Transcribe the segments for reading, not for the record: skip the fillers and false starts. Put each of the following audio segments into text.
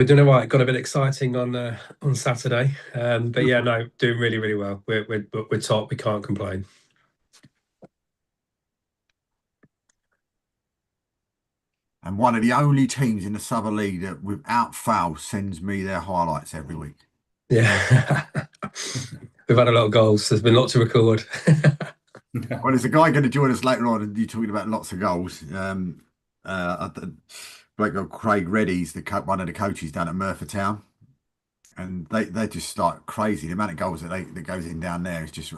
We're doing all right. Got a bit exciting on Saturday, but yeah, no, doing really really well. We're top. We can't complain. And one of the only teams in the Southern League that, without fail, sends me their highlights every week. Yeah, we've had a lot of goals. There's been lots to record. Well, there's a guy going to join us later on, and you're talking about lots of goals. Bloke called Craig Reddy's one of the coaches down at Merthyr Town, and they're just like crazy. The amount of goals that goes in down there is just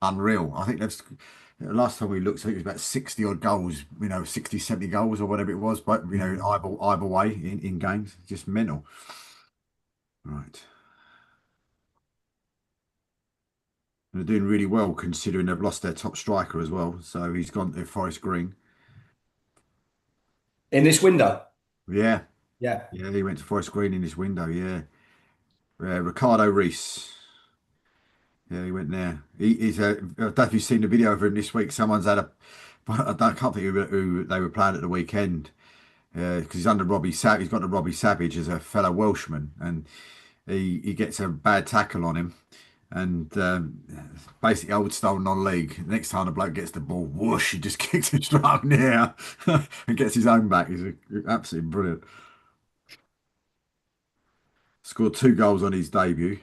unreal. I think that's last time we looked, I think it was about 60 odd goals, 60, 70 goals or whatever it was, but either way in games, just mental. Right. And they're doing really well considering they've lost their top striker as well. So he's gone to Forest Green. In this window. Yeah. Yeah. Yeah, he went to Forest Green in this window. Yeah. Ricardo Reese. Yeah, he went there. He's I don't know if you've seen the video of him this week. Someone's had a, I can't think who they were playing at the weekend because he's under Robbie Savage. He's got the Robbie Savage as a fellow Welshman, and he gets a bad tackle on him, and basically old style non-league. Next time the bloke gets the ball, whoosh, he just kicks it straight up in the air and gets his own back. He's absolutely brilliant. Scored 2 goals on his debut.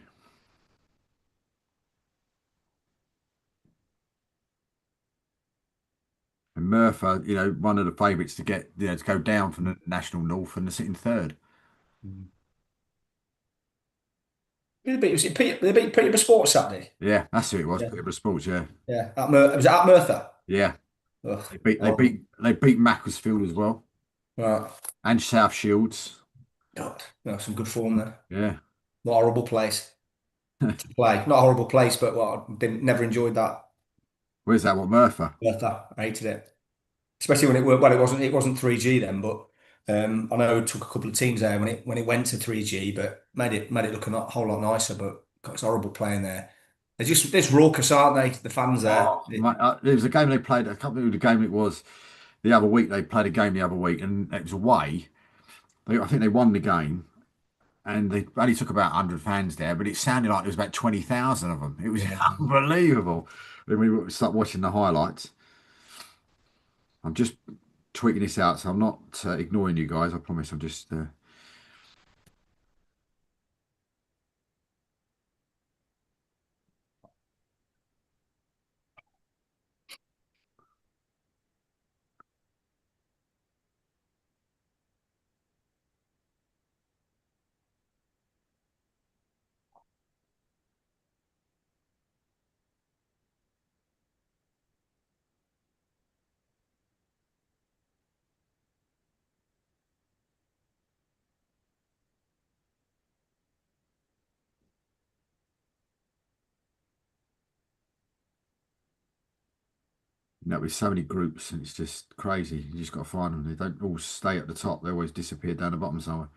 And Merthyr, one of the favourites to get, to go down from the National North and they're sitting third. They beat Peterborough Sports Saturday. Yeah, that's who it was. Yeah. Peterborough Sports. Yeah. Yeah. Was it at Merthyr? Yeah. Ugh. They beat Macclesfield as well. Right. And South Shields. God, some good form there. Yeah. Not a horrible place to play. Not a horrible place, but never enjoyed that. Where's that? What, Merthyr? Merthyr. I hated it. Especially when it wasn't 3G then, but I know it took a couple of teams there when it went to 3G, but made it look a whole lot nicer. But God, it's horrible playing there. They're just raucous, aren't they? The fans there. Oh, there was a game they played. I can't remember the game it was the other week. They played a game the other week, and it was away. I think they won the game, and they only took about 100 fans there, but it sounded like there was about 20,000 of them. It was unbelievable. When we start watching the highlights, I'm just tweeting this out, so I'm not ignoring you guys. I promise. I'm just. With so many groups, and it's just crazy. You just got to find them. They don't all stay at the top. They always disappear down the bottom somewhere.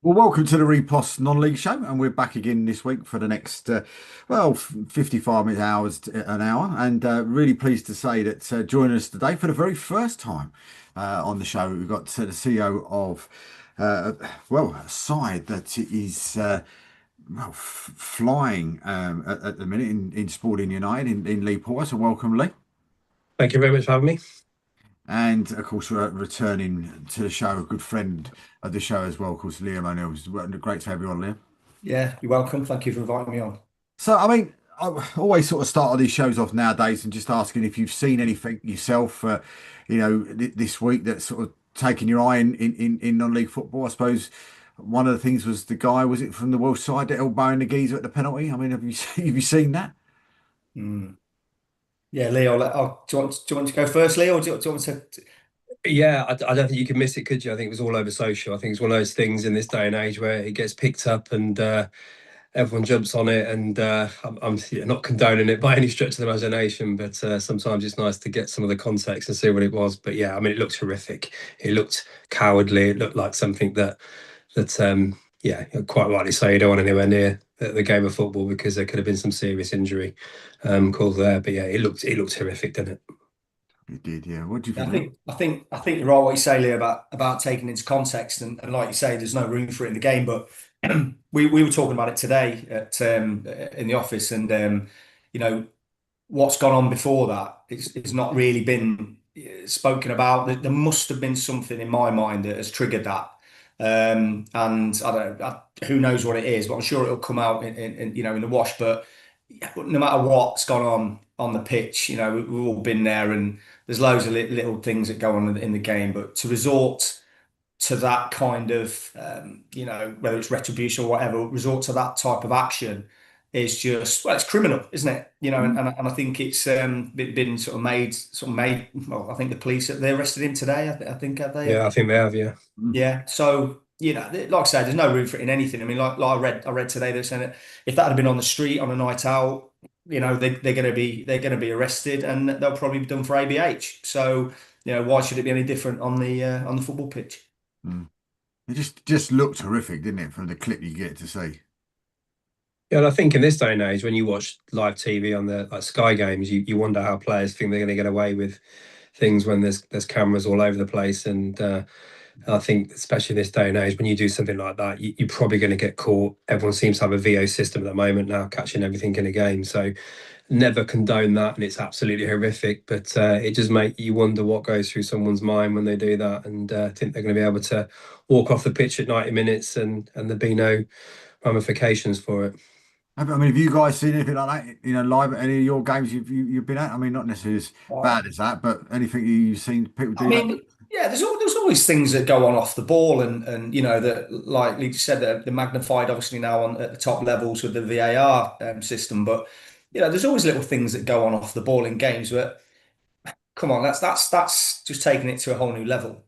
Well, welcome to the Reposs non-league show, and we're back again this week for the next, 55 minutes, hours, an hour, and really pleased to say that joining us today for the very first time on the show, we've got the CEO of, a side that is flying at the minute in Sporting United in Lee Porter. So welcome, Lee. Thank you very much for having me. And of course, we're returning to the show, a good friend of the show as well, of course, Liam O'Neill. It's great to have you on, Liam. Yeah, you're welcome. Thank you for inviting me on. So, I mean, I always sort of start all these shows off nowadays and just asking if you've seen anything yourself, this week that's sort of taken your eye in non-league football. I suppose one of the things was the guy, was it from the Welsh side, that elbowing the geezer at the penalty? I mean, have you seen that? Mm. Yeah, Lee, do you want to go first, Lee, or do you want to? Yeah, I don't think you can miss it, could you? I think it was all over social. I think it's one of those things in this day and age where it gets picked up, and everyone jumps on it, and I'm not condoning it by any stretch of the imagination, but sometimes it's nice to get some of the context and see what it was. But yeah, I mean, it looked horrific. It looked cowardly. It looked like something that yeah, you're quite rightly say you don't want anywhere near the game of football, because there could have been some serious injury caused there. But yeah, it looked horrific, didn't it? It did, yeah. What do you Yeah, think, Luke? I think you're right what you say, Lee, about taking into context, and like you say, there's no room for it in the game. But we were talking about it today at in the office, and you know, what's gone on before that it's not really been spoken about. There must have been something in my mind that has triggered that. And I don't know, who knows what it is, but I'm sure it'll come out in the wash. But yeah, no matter what's gone on the pitch, we've all been there, and there's loads of little things that go on in the game. But to resort to that kind of, whether it's retribution or whatever, resort to that type of action is just, well, it's criminal, isn't it? Mm. And I think it's been sort of made. Well, I think the police, they arrested him today. I think, have they? Yeah, I think they have. Yeah. Mm. Yeah. So, like I said, there's no room for it in anything. I mean, like I read today, they're saying that if that had been on the street on a night out, they're going to be arrested, and they'll probably be done for ABH. So, why should it be any different on the football pitch? Mm. It just looked horrific, didn't it, from the clip you get to see? Yeah, and I think in this day and age, when you watch live TV on the like Sky games, you wonder how players think they're going to get away with things when there's cameras all over the place. And I think, especially in this day and age, when you do something like that, you're probably going to get caught. Everyone seems to have a VO system at the moment now, catching everything in a game. So never condone that, and it's absolutely horrific. But it does make you wonder what goes through someone's mind when they do that, and think they're going to be able to walk off the pitch at 90 minutes and there be no ramifications for it. Have you guys seen anything like that, live at any of your games you've been at? I mean, not necessarily as bad as that, but anything you've seen people I do that? mean, yeah, there's always things that go on off the ball, and that, like Lee said, they're magnified obviously now at the top levels with the VAR system. But there's always little things that go on off the ball in games. But come on, that's just taking it to a whole new level.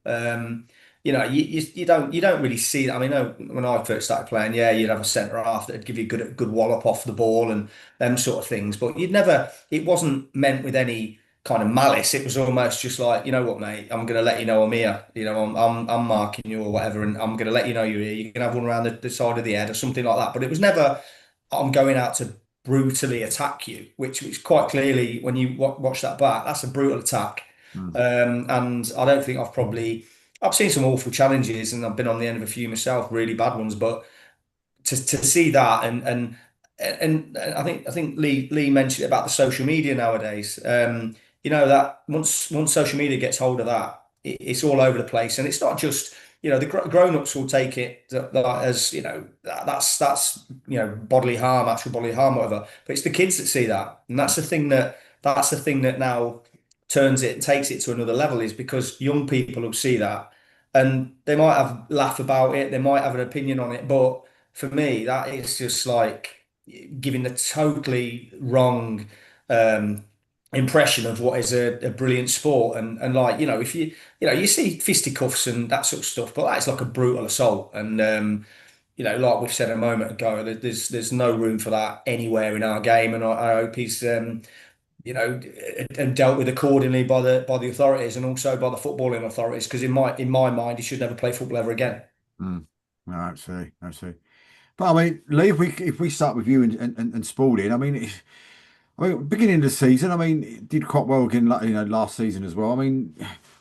You don't really see that. I mean, when I first started playing, yeah, you'd have a centre half that'd give you a good wallop off the ball and them sort of things. But you'd never. It wasn't meant with any kind of malice. It was almost just like, you know what, mate, I'm going to let you know I'm here. I'm marking you or whatever, and I'm going to let you know you're here. You can have one around the side of the head or something like that. But it was never, I'm going out to brutally attack you, which quite clearly, when you watch that back, that's a brutal attack. Mm. And I don't think I've seen some awful challenges, and I've been on the end of a few myself, really bad ones. But to see that, and I think Lee mentioned about the social media nowadays. That once social media gets hold of that, it's all over the place, and it's not just, the grown-ups will take it that as, that's bodily harm, actual bodily harm, whatever. But it's the kids that see that, and that's the thing that now takes it to another level, is because young people will see that, and they might have laugh about it, they might have an opinion on it, but for me, that is just like giving the totally wrong um, impression of what is a brilliant sport. And like, if you see fisticuffs and that sort of stuff, but that's like a brutal assault. And like we've said a moment ago, there's no room for that anywhere in our game. And I hope he's and dealt with accordingly by the authorities, and also by the footballing authorities, because in my mind, he should never play football ever again. Mm. No, absolutely, absolutely. But I mean, Lee, if we start with you and Spalding, beginning of the season, I mean, it did quite well again, like, last season as well. I mean,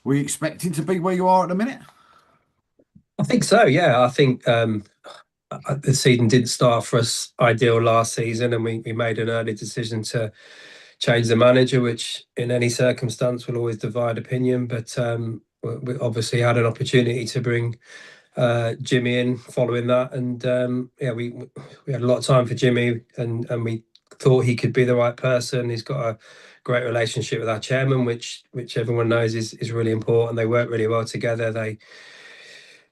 were you expecting to be where you are at the minute? I think so. Yeah, I think the season didn't start for us ideal last season, and we made an early decision to change the manager, which in any circumstance will always divide opinion. But we obviously had an opportunity to bring Jimmy in following that, and yeah, we had a lot of time for Jimmy, and we thought he could be the right person. He's got a great relationship with our chairman, which everyone knows is really important. They work really well together. They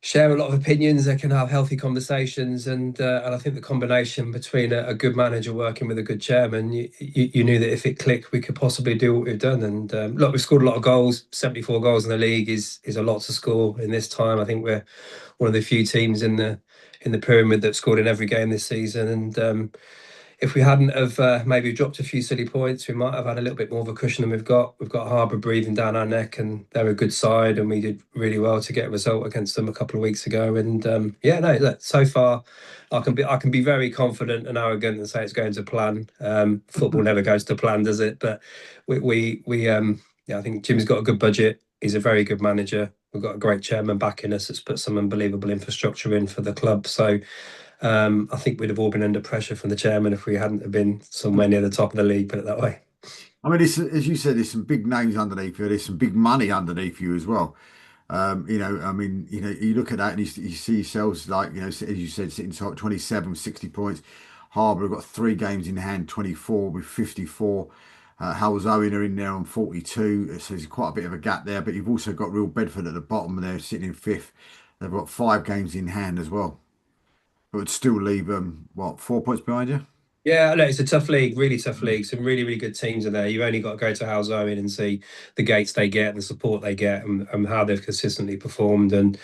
share a lot of opinions. They can have healthy conversations, and I think the combination between a good manager working with a good chairman, you knew that if it clicked, we could possibly do what we've done. And look, we've scored a lot of goals. 74 goals in the league is a lot to score in this time. I think we're one of the few teams in in the pyramid that scored in every game this season. And if we hadn't have maybe dropped a few silly points, we might have had a little bit more of a cushion than we've got. We've got Harbour breathing down our neck, and they're a good side, and we did really well to get a result against them a couple of weeks ago. And yeah, no, look, so far I can be very confident and arrogant and say it's going to plan. Football never goes to plan, does it? But we yeah, I think Jim's got a good budget. He's a very good manager. We've got a great chairman backing us that's put some unbelievable infrastructure in for the club. So I think we'd have all been under pressure from the chairman if we hadn't have been somewhere near the top of the league, put it that way. I mean, as you said, there's some big names underneath you. There's some big money underneath you as well. I mean, you look at that and you see yourselves like, as you said, sitting top 27, 60 points. Harbour have got 3 games in hand, 24 with 54. Hull's Owen are in there on 42. So there's quite a bit of a gap there. But you've also got Real Bedford at the bottom there, sitting in 5th. They've got 5 games in hand as well. But would still leave what, 4 points behind you? Yeah, look, it's a tough league, really tough league. Some really, really good teams are there. You've only got to go to House Owen and see the gates they get and the support they get and how they've consistently performed. And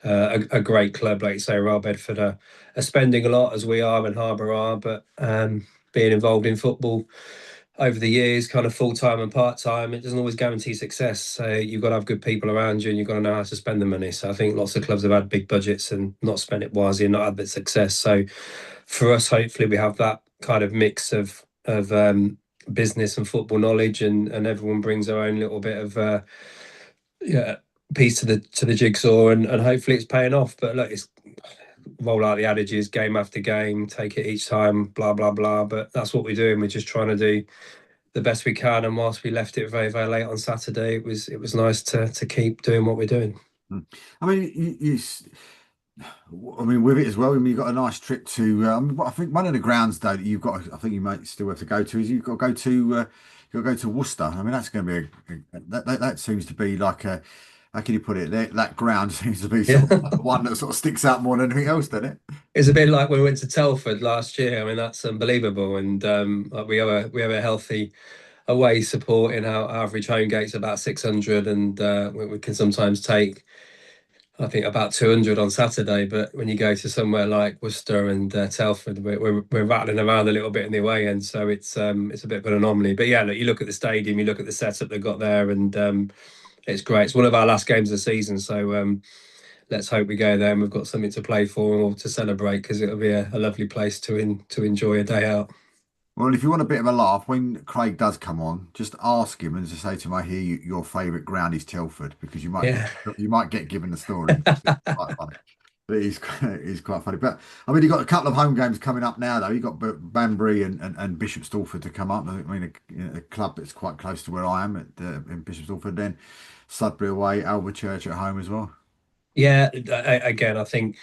a great club, like you say, Royal Bedford are spending a lot as we are and Harbour are, but being involved in football over the years, kind of full-time and part-time, it doesn't always guarantee success. So you've got to have good people around you and you've got to know how to spend the money. So I think lots of clubs have had big budgets and not spent it wisely and not had the success. So for us, hopefully we have that kind of mix of business and football knowledge, and everyone brings their own little bit of yeah, piece to the jigsaw, and hopefully it's paying off. But look, it's roll out the adages game after game, take it each time, blah blah blah. But that's what we're doing. We're just trying to do the best we can. And whilst we left it very very late on Saturday, it was nice to keep doing what we're doing. I mean, I mean, with it as well, I mean, you've got a nice trip to. I think one of the grounds though that you've got, I think you might still have to go to, is you've got to go to. You've got to go to Worcester. I mean, that's going to be that seems to be like a. How can you put it? That ground seems to be sort of one that sort of sticks out more than anything else, doesn't it? It's a bit like when we went to Telford last year. I mean, that's unbelievable, and like we have a healthy away support in our average home gate's about 600, and we can sometimes take, I think, about 200 on Saturday. But when you go to somewhere like Worcester and Telford, we're rattling around a little bit in the away end, so it's a bit of an anomaly. But yeah, look, you look at the stadium, you look at the setup they've got there, and it's great. It's one of our last games of the season, so let's hope we go there and we've got something to play for or to celebrate, because it'll be a lovely place to enjoy a day out. Well, if you want a bit of a laugh, when Craig does come on, just ask him and just say to him, "I hear your favourite ground is Telford," because Yeah. you might get given the story. It's quite funny. But he's quite funny. But I mean, you've got a couple of home games coming up now, though. You've got Banbury and Bishop Stortford to come up. I mean, a club that's quite close to where I am in Bishop Stortford. Then Sudbury away, Alvechurch at home as well. Yeah, again, I think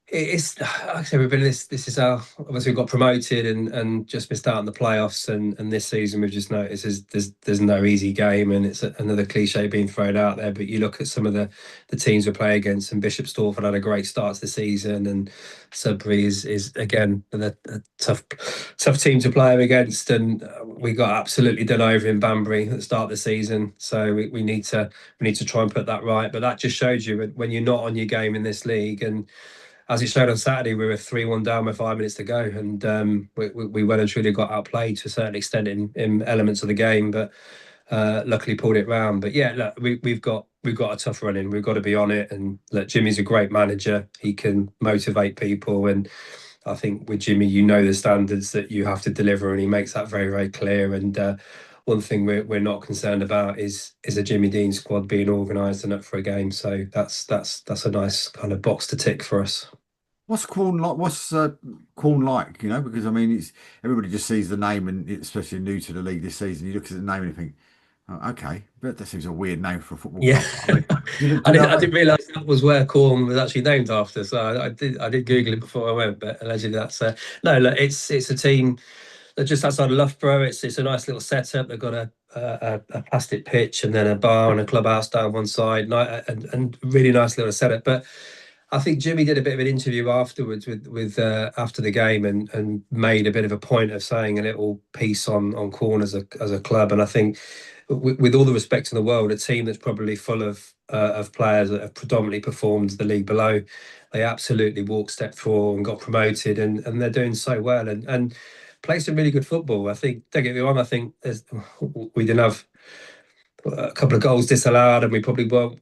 it's like I say, we've been this is our, obviously we got promoted and just missed out on the playoffs, and this season we've just noticed there's no easy game, and it's another cliche being thrown out there. But you look at some of the teams we play against, and Bishop Stortford had a great start to the season, and Sudbury is again a tough team to play against, and we got absolutely done over in Banbury at the start of the season. So we need to try and put that right. But that just shows you when you're not on your game in this league, and as it showed on Saturday, we were 3-1 down with 5 minutes to go, and we well and truly got outplayed to a certain extent in elements of the game, but luckily pulled it round. But yeah, look, we've got a tough run in. We've got to be on it. And look, Jimmy's a great manager. He can motivate people, and I think with Jimmy, you know the standards that you have to deliver, and he makes that very very clear. And one thing we're not concerned about is a Jimmy Dean squad being organised and up for a game. So that's a nice kind of box to tick for us. What's Quorn like? What's Quorn like? Because I mean, it's everybody just sees the name, and especially new to the league this season, you look at the name and you think, oh, okay, but that seems a weird name for a football Yeah, club. I didn't realise that was where Corn was actually named after. So I did Google it before I went, but allegedly that's no. Look, it's a team. They're just outside of Loughborough. It's a nice little setup. They've got a plastic pitch and then a bar and a clubhouse down one side, and really nice little setup. But I think Jimmy did a bit of an interview afterwards with after the game, and made a bit of a point of saying a little piece on Corn as a club. And I think with all the respect in the world, a team that's probably full of players that have predominantly performed the league below. They absolutely walked step forward and got promoted, and they're doing so well and play some really good football. I think, don't get me wrong, I think we didn't have a couple of goals disallowed, and we probably weren't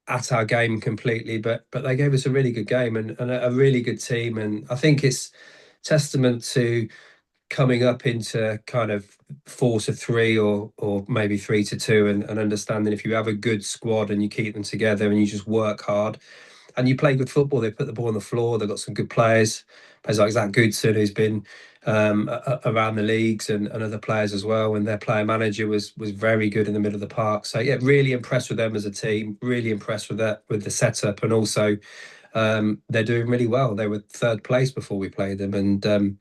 at our game completely, but they gave us a really good game and a really good team. And I think it's testament to coming up into kind of 4-3 or maybe 3-2 and understanding if you have a good squad and you keep them together and you just work hard and you play good football, they put the ball on the floor. They've got some good players like Zach Goodson, who's been around the leagues, and other players as well. And their player manager was very good in the middle of the park. So yeah, really impressed with them as a team. Really impressed with that, with the setup, and also they're doing really well. They were third place before we played them, and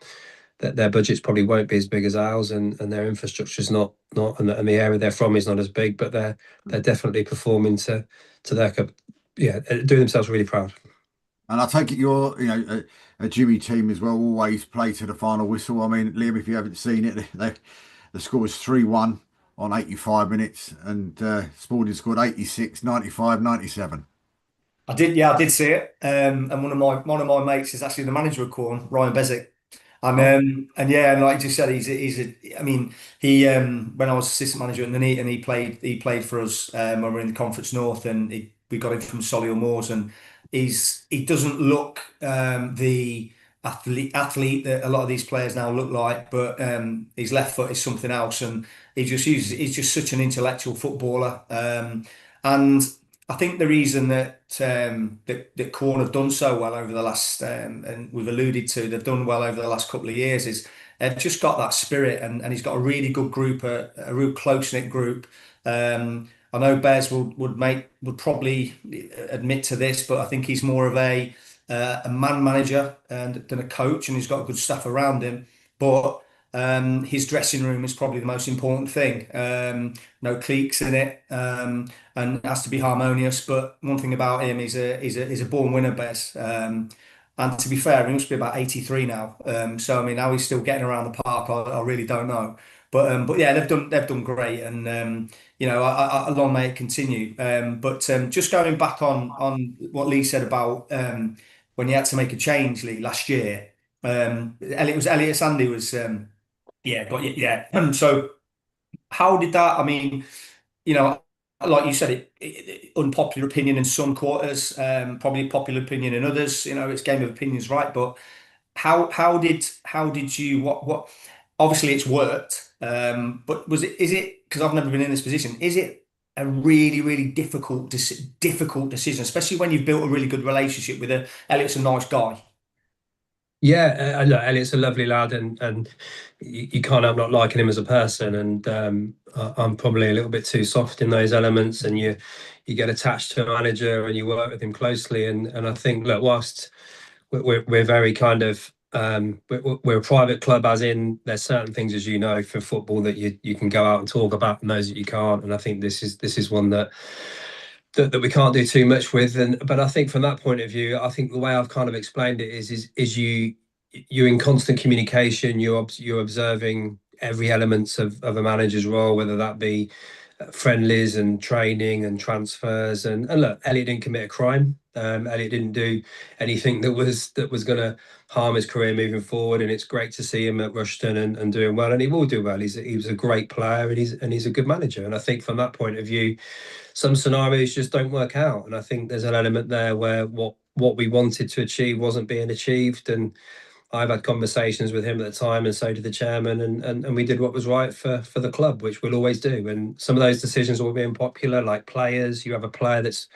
their budgets probably won't be as big as ours, and their infrastructure's not, and the area they're from is not as big, but they're definitely performing to their doing themselves really proud. And I take it you're, a Jimmy team as well, always play to the final whistle. I mean, Liam, if you haven't seen it, the score was 3-1 on 85 minutes, and Spalding scored 86, 95, 97. I did, yeah, I did see it. And one of my mates is actually the manager of Corn, Ryan Bezic. Oh, And yeah, and like you said, I mean, he when I was assistant manager, and then he played for us when we were in the Conference North, and we got him from Solihull Moors, and he doesn't look the athlete that a lot of these players now look like, but his left foot is something else, and he's just such an intellectual footballer. And I think the reason that Corn have done so well over the last, and we've alluded to, they've done well over the last couple of years, is they've just got that spirit, and he's got a really good group, a real close knit group. I know Bez would probably admit to this, but I think he's more of a man manager than a coach, and he's got good staff around him. But his dressing room is probably the most important thing. No cliques in it, and it has to be harmonious. But one thing about him, he's a born winner, Bez. And to be fair, he must be about 83 now. So I mean, how he's still getting around the park, I really don't know. But yeah, they've done great, and long may it continue. But just going back on what Lee said about when you had to make a change, Lee, last year. Elliot Sandy was yeah, got you, yeah. So how did that? I mean, you know, like you said, unpopular opinion in some quarters, probably popular opinion in others. It's game of opinions, right? But how did you what? Obviously, it's worked. But is it? Because I've never been in this position. Is it a really, really difficult decision, especially when you've built a really good relationship with Elliot's a nice guy. Yeah, look, Elliot's a lovely lad, and you can't help not liking him as a person. And I'm probably a little bit too soft in those elements. And you get attached to a manager and you work with him closely. And I think, look, whilst we're very kind of we're a private club, as in there's certain things, as you know, for football that you can go out and talk about, and those that you can't. And I think this is one that we can't do too much with. But I think from that point of view, I think the way I've kind of explained it is you're in constant communication. You're observing every element of a manager's role, whether that be friendlies and training and transfers. And look, Elliot didn't commit a crime. Elliot didn't do anything that was going to harm his career moving forward. And it's great to see him at Rushton and doing well. And he will do well. He was a great player, and he's a good manager. And I think from that point of view, some scenarios just don't work out. And I think there's an element there where what we wanted to achieve wasn't being achieved. And I've had conversations with him at the time, and so did the chairman, and we did what was right for the club, which we'll always do. And some of those decisions will be unpopular, like players. You have a player that's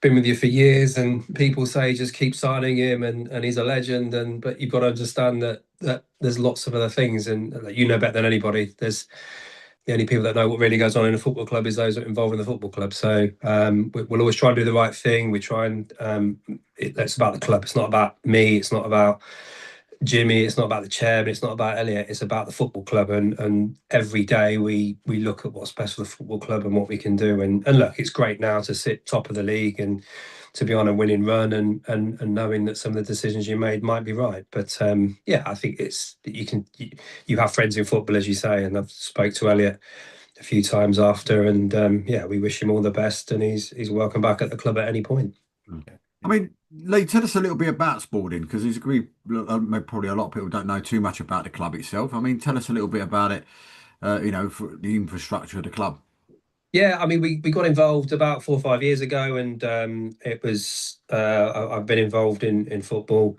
been with you for years, and people say just keep signing him, and he's a legend. But you've got to understand that there's lots of other things, and you know better than anybody. There's the only people that know what really goes on in a football club is those that are involved in the football club. So we'll always try and do the right thing. We try and it's about the club. It's not about me. It's not about Jimmy. It's not about the chairman. It's not about Elliot. It's about the football club. And every day we look at what's best for the football club and what we can do. And look, it's great now to sit top of the league and to be on a winning run, and knowing that some of the decisions you made might be right. But yeah, I think you have friends in football, as you say, and I've spoke to Elliot a few times after, and yeah, we wish him all the best, and he's welcome back at the club at any point. I mean, Lee, tell us a little bit about Spalding because he's agreed. Probably a lot of people don't know too much about the club itself. I mean, tell us a little bit about it. For the infrastructure of the club. Yeah, I mean, we got involved about 4 or 5 years ago, and it was I've been involved in football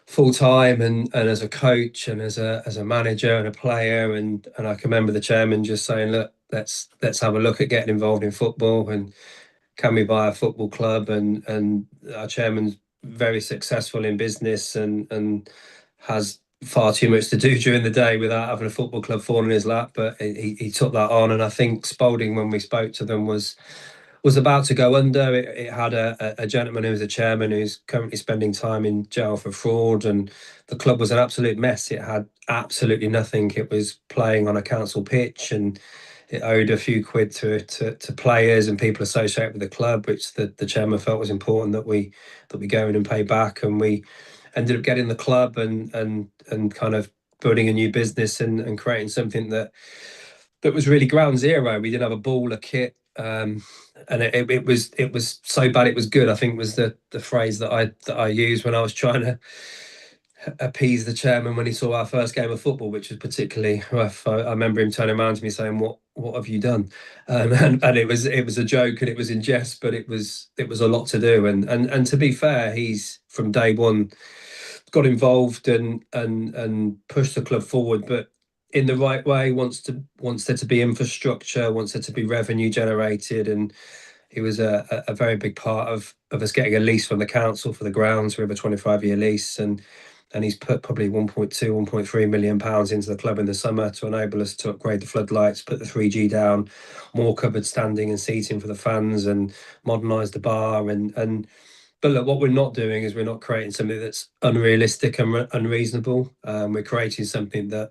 full time, and as a coach and as a manager and a player, and I can remember the chairman just saying, look, let's have a look at getting involved in football, and can we buy a football club? And our chairman's very successful in business, and has far too much to do during the day without having a football club fall in his lap. But he took that on, and I think Spalding, when we spoke to them, was about to go under. It had a gentleman who was a chairman who's currently spending time in jail for fraud, and the club was an absolute mess. It had absolutely nothing. It was playing on a council pitch, and it owed a few quid to players and people associated with the club, which the chairman felt was important that we go in and pay back. And we ended up getting the club and kind of building a new business and creating something that was really ground zero. We didn't have a ball, a kit, and it was so bad it was good, I think, was the phrase that I used when I was trying to appease the chairman when he saw our first game of football, which was particularly rough. I remember him turning around to me saying, "What have you done?" And it was a joke and it was in jest, but it was a lot to do. And to be fair, he's from day one got involved and pushed the club forward, but in the right way. Wants there to be infrastructure, wants there to be revenue generated, and he was a very big part of us getting a lease from the council for the grounds. We have a 25-year lease, and he's put probably 1.2, 1.3 million pounds into the club in the summer to enable us to upgrade the floodlights, put the 3G down, more covered standing and seating for the fans, and modernise the bar. But look, what we're not doing is we're not creating something that's unrealistic and unreasonable. We're creating something that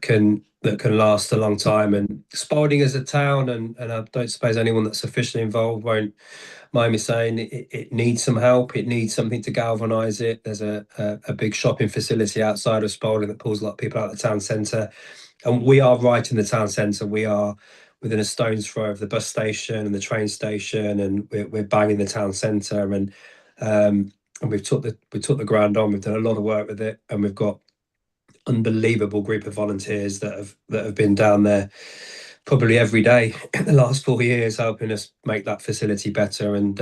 can last a long time. And Spalding as a town, and I don't suppose anyone that's officially involved won't mind me saying, it needs some help. It needs something to galvanise it. There's a big shopping facility outside of Spalding that pulls a lot of people out of the town centre, and we are right in the town centre. We are within a stone's throw of the bus station and the train station, and we're banging the town centre. And we took the ground on. We've done a lot of work with it, and we've got unbelievable group of volunteers that have been down there probably every day in the last 4 years, helping us make that facility better. And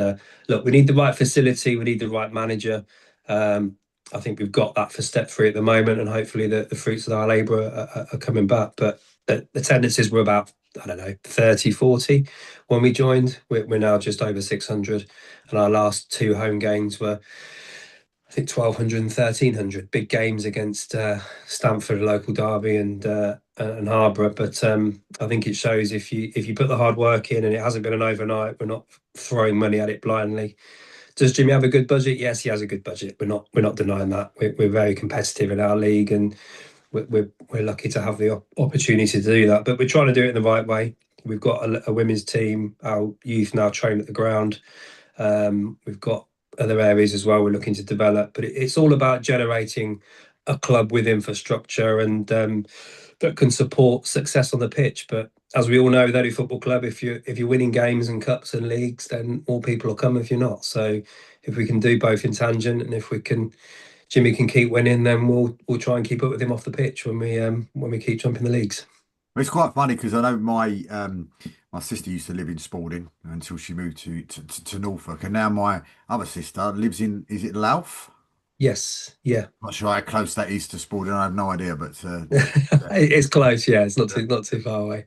look, we need the right facility, we need the right manager. I think we've got that for step 3 at the moment, and hopefully the fruits of our labour are coming back. But the attendances were about, I don't know, 30, 40 when we joined. We're now just over 600, and our last 2 home games were, I think, 1,200 and 1,300. Big games against Stamford, a local derby, and Harborough. But I think it shows, if you put the hard work in, and it hasn't been an overnight. We're not throwing money at it blindly. Does Jimmy have a good budget? Yes, he has a good budget. We're not denying that. We're very competitive in our league, and we're lucky to have the opportunity to do that. But we're trying to do it in the right way. We've got a women's team. Our youth now train at the ground. We've got other areas as well we're looking to develop, but it's all about generating a club with infrastructure and that can support success on the pitch. But as we all know, with any football club, if you're winning games and cups and leagues, then more people will come if you're not. So if we can do both in tangent, and if Jimmy can keep winning, then we'll try and keep up with him off the pitch when we keep jumping the leagues. It's quite funny because I know my sister used to live in Spalding until she moved to Norfolk, and now my other sister lives in, is it Louth? Yes, yeah. Not sure how close that is to Spalding. I have no idea, but It's close. Yeah, it's not too far away.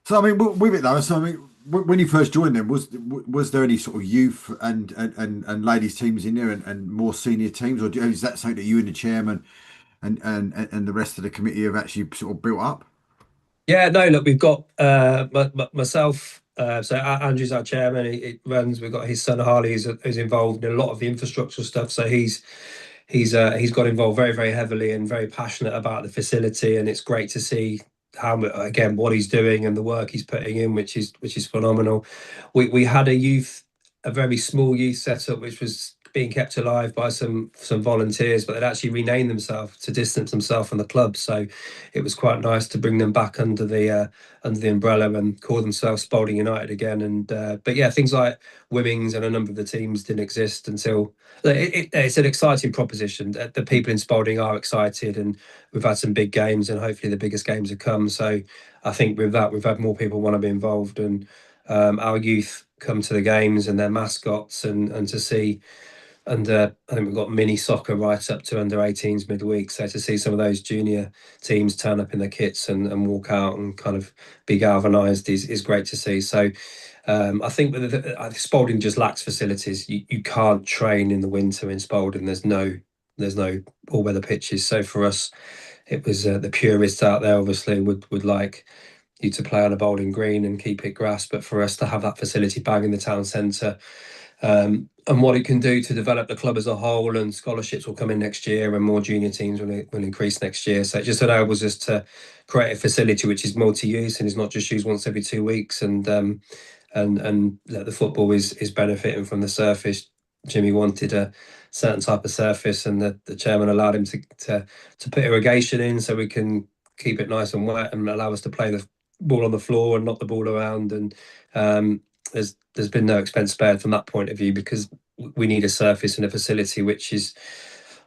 So I mean, with it though, so I mean, when you first joined them, was there any sort of youth and ladies teams in there, and more senior teams, or is that something that you and the chairman and the rest of the committee have actually sort of built up? Yeah, no, look, we've got myself. So Andrew's our chairman. He runs. We've got his son Harley, who's involved in a lot of the infrastructure stuff. So he's got involved very, very heavily and very passionate about the facility. And it's great to see again what he's doing and the work he's putting in, which is phenomenal. We had a very small youth setup, which was being kept alive by some volunteers, but they'd actually renamed themselves to distance themselves from the club. So it was quite nice to bring them back under the umbrella and call themselves Spalding United again. And but yeah, things like Women's and a number of the teams didn't exist until it's an exciting proposition. The people in Spalding are excited, and we've had some big games, and hopefully the biggest games have come. So I think with that, we've had more people want to be involved, and our youth come to the games and their mascots, and to see. And I think we've got mini soccer right up to under 18s midweek. So to see some of those junior teams turn up in their kits and walk out and kind of be galvanised is great to see. So I think that Spalding just lacks facilities. You can't train in the winter in Spalding. There's no all weather pitches. So for us, it was the purists out there obviously would like you to play on a bowling green and keep it grass, but for us to have that facility bang in the town centre, and what it can do to develop the club as a whole, and scholarships will come in next year and more junior teams will increase next year. So it just enables us to create a facility which is multi-use and is not just used once every 2 weeks. And the football is benefiting from the surface. Jimmy wanted a certain type of surface, and the chairman allowed him to put irrigation in so we can keep it nice and wet and allow us to play the ball on the floor and knock the ball around. And there's been no expense spared from that point of view, because we need a surface and a facility which is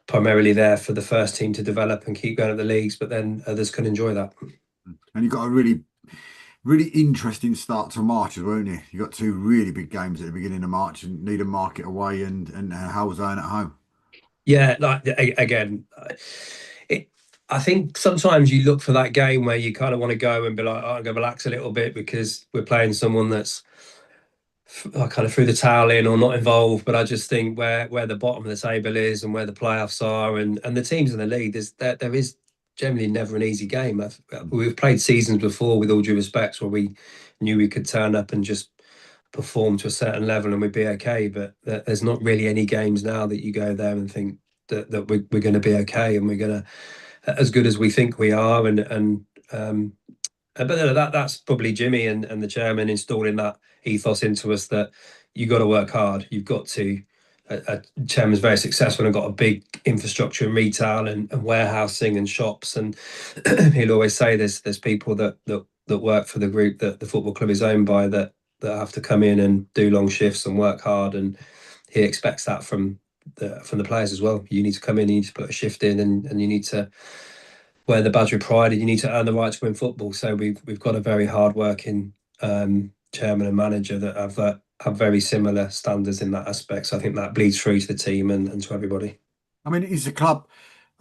primarily there for the first team to develop and keep going at the leagues, but then others can enjoy that. And you've got a really interesting start to March as well, haven't you? You've got two really big games at the beginning of March, and Needham Market away and Hull Zone at home. Yeah, like again, I think sometimes you look for that game where you kind of want to go and be like, oh, I'm going to relax a little bit because we're playing someone that's kind of threw the towel in or not involved. But I just think where the bottom of the table is and where the playoffs are, and the teams in the league, there is generally never an easy game. We've played seasons before, with all due respect, where we knew we could turn up and just perform to a certain level and we'd be okay. But there's not really any games now that you go there and think that we're going to be okay and we're going to as good as we think we are. But that's probably Jimmy and the chairman installing that ethos into us, that you got to work hard. You've got to. Chairman's very successful and got a big infrastructure in retail and warehousing and shops. And he'll always say there's people that work for the group that the football club is owned by, that have to come in and do long shifts and work hard. And he expects that from the players as well. You need to come in, you need to put a shift in, and you need to wear the badge of pride, and you need to earn the right to win football. So we've got a very hard-working chairman and manager that have very similar standards in that aspect. So I think that bleeds through to the team and to everybody. I mean, is the club,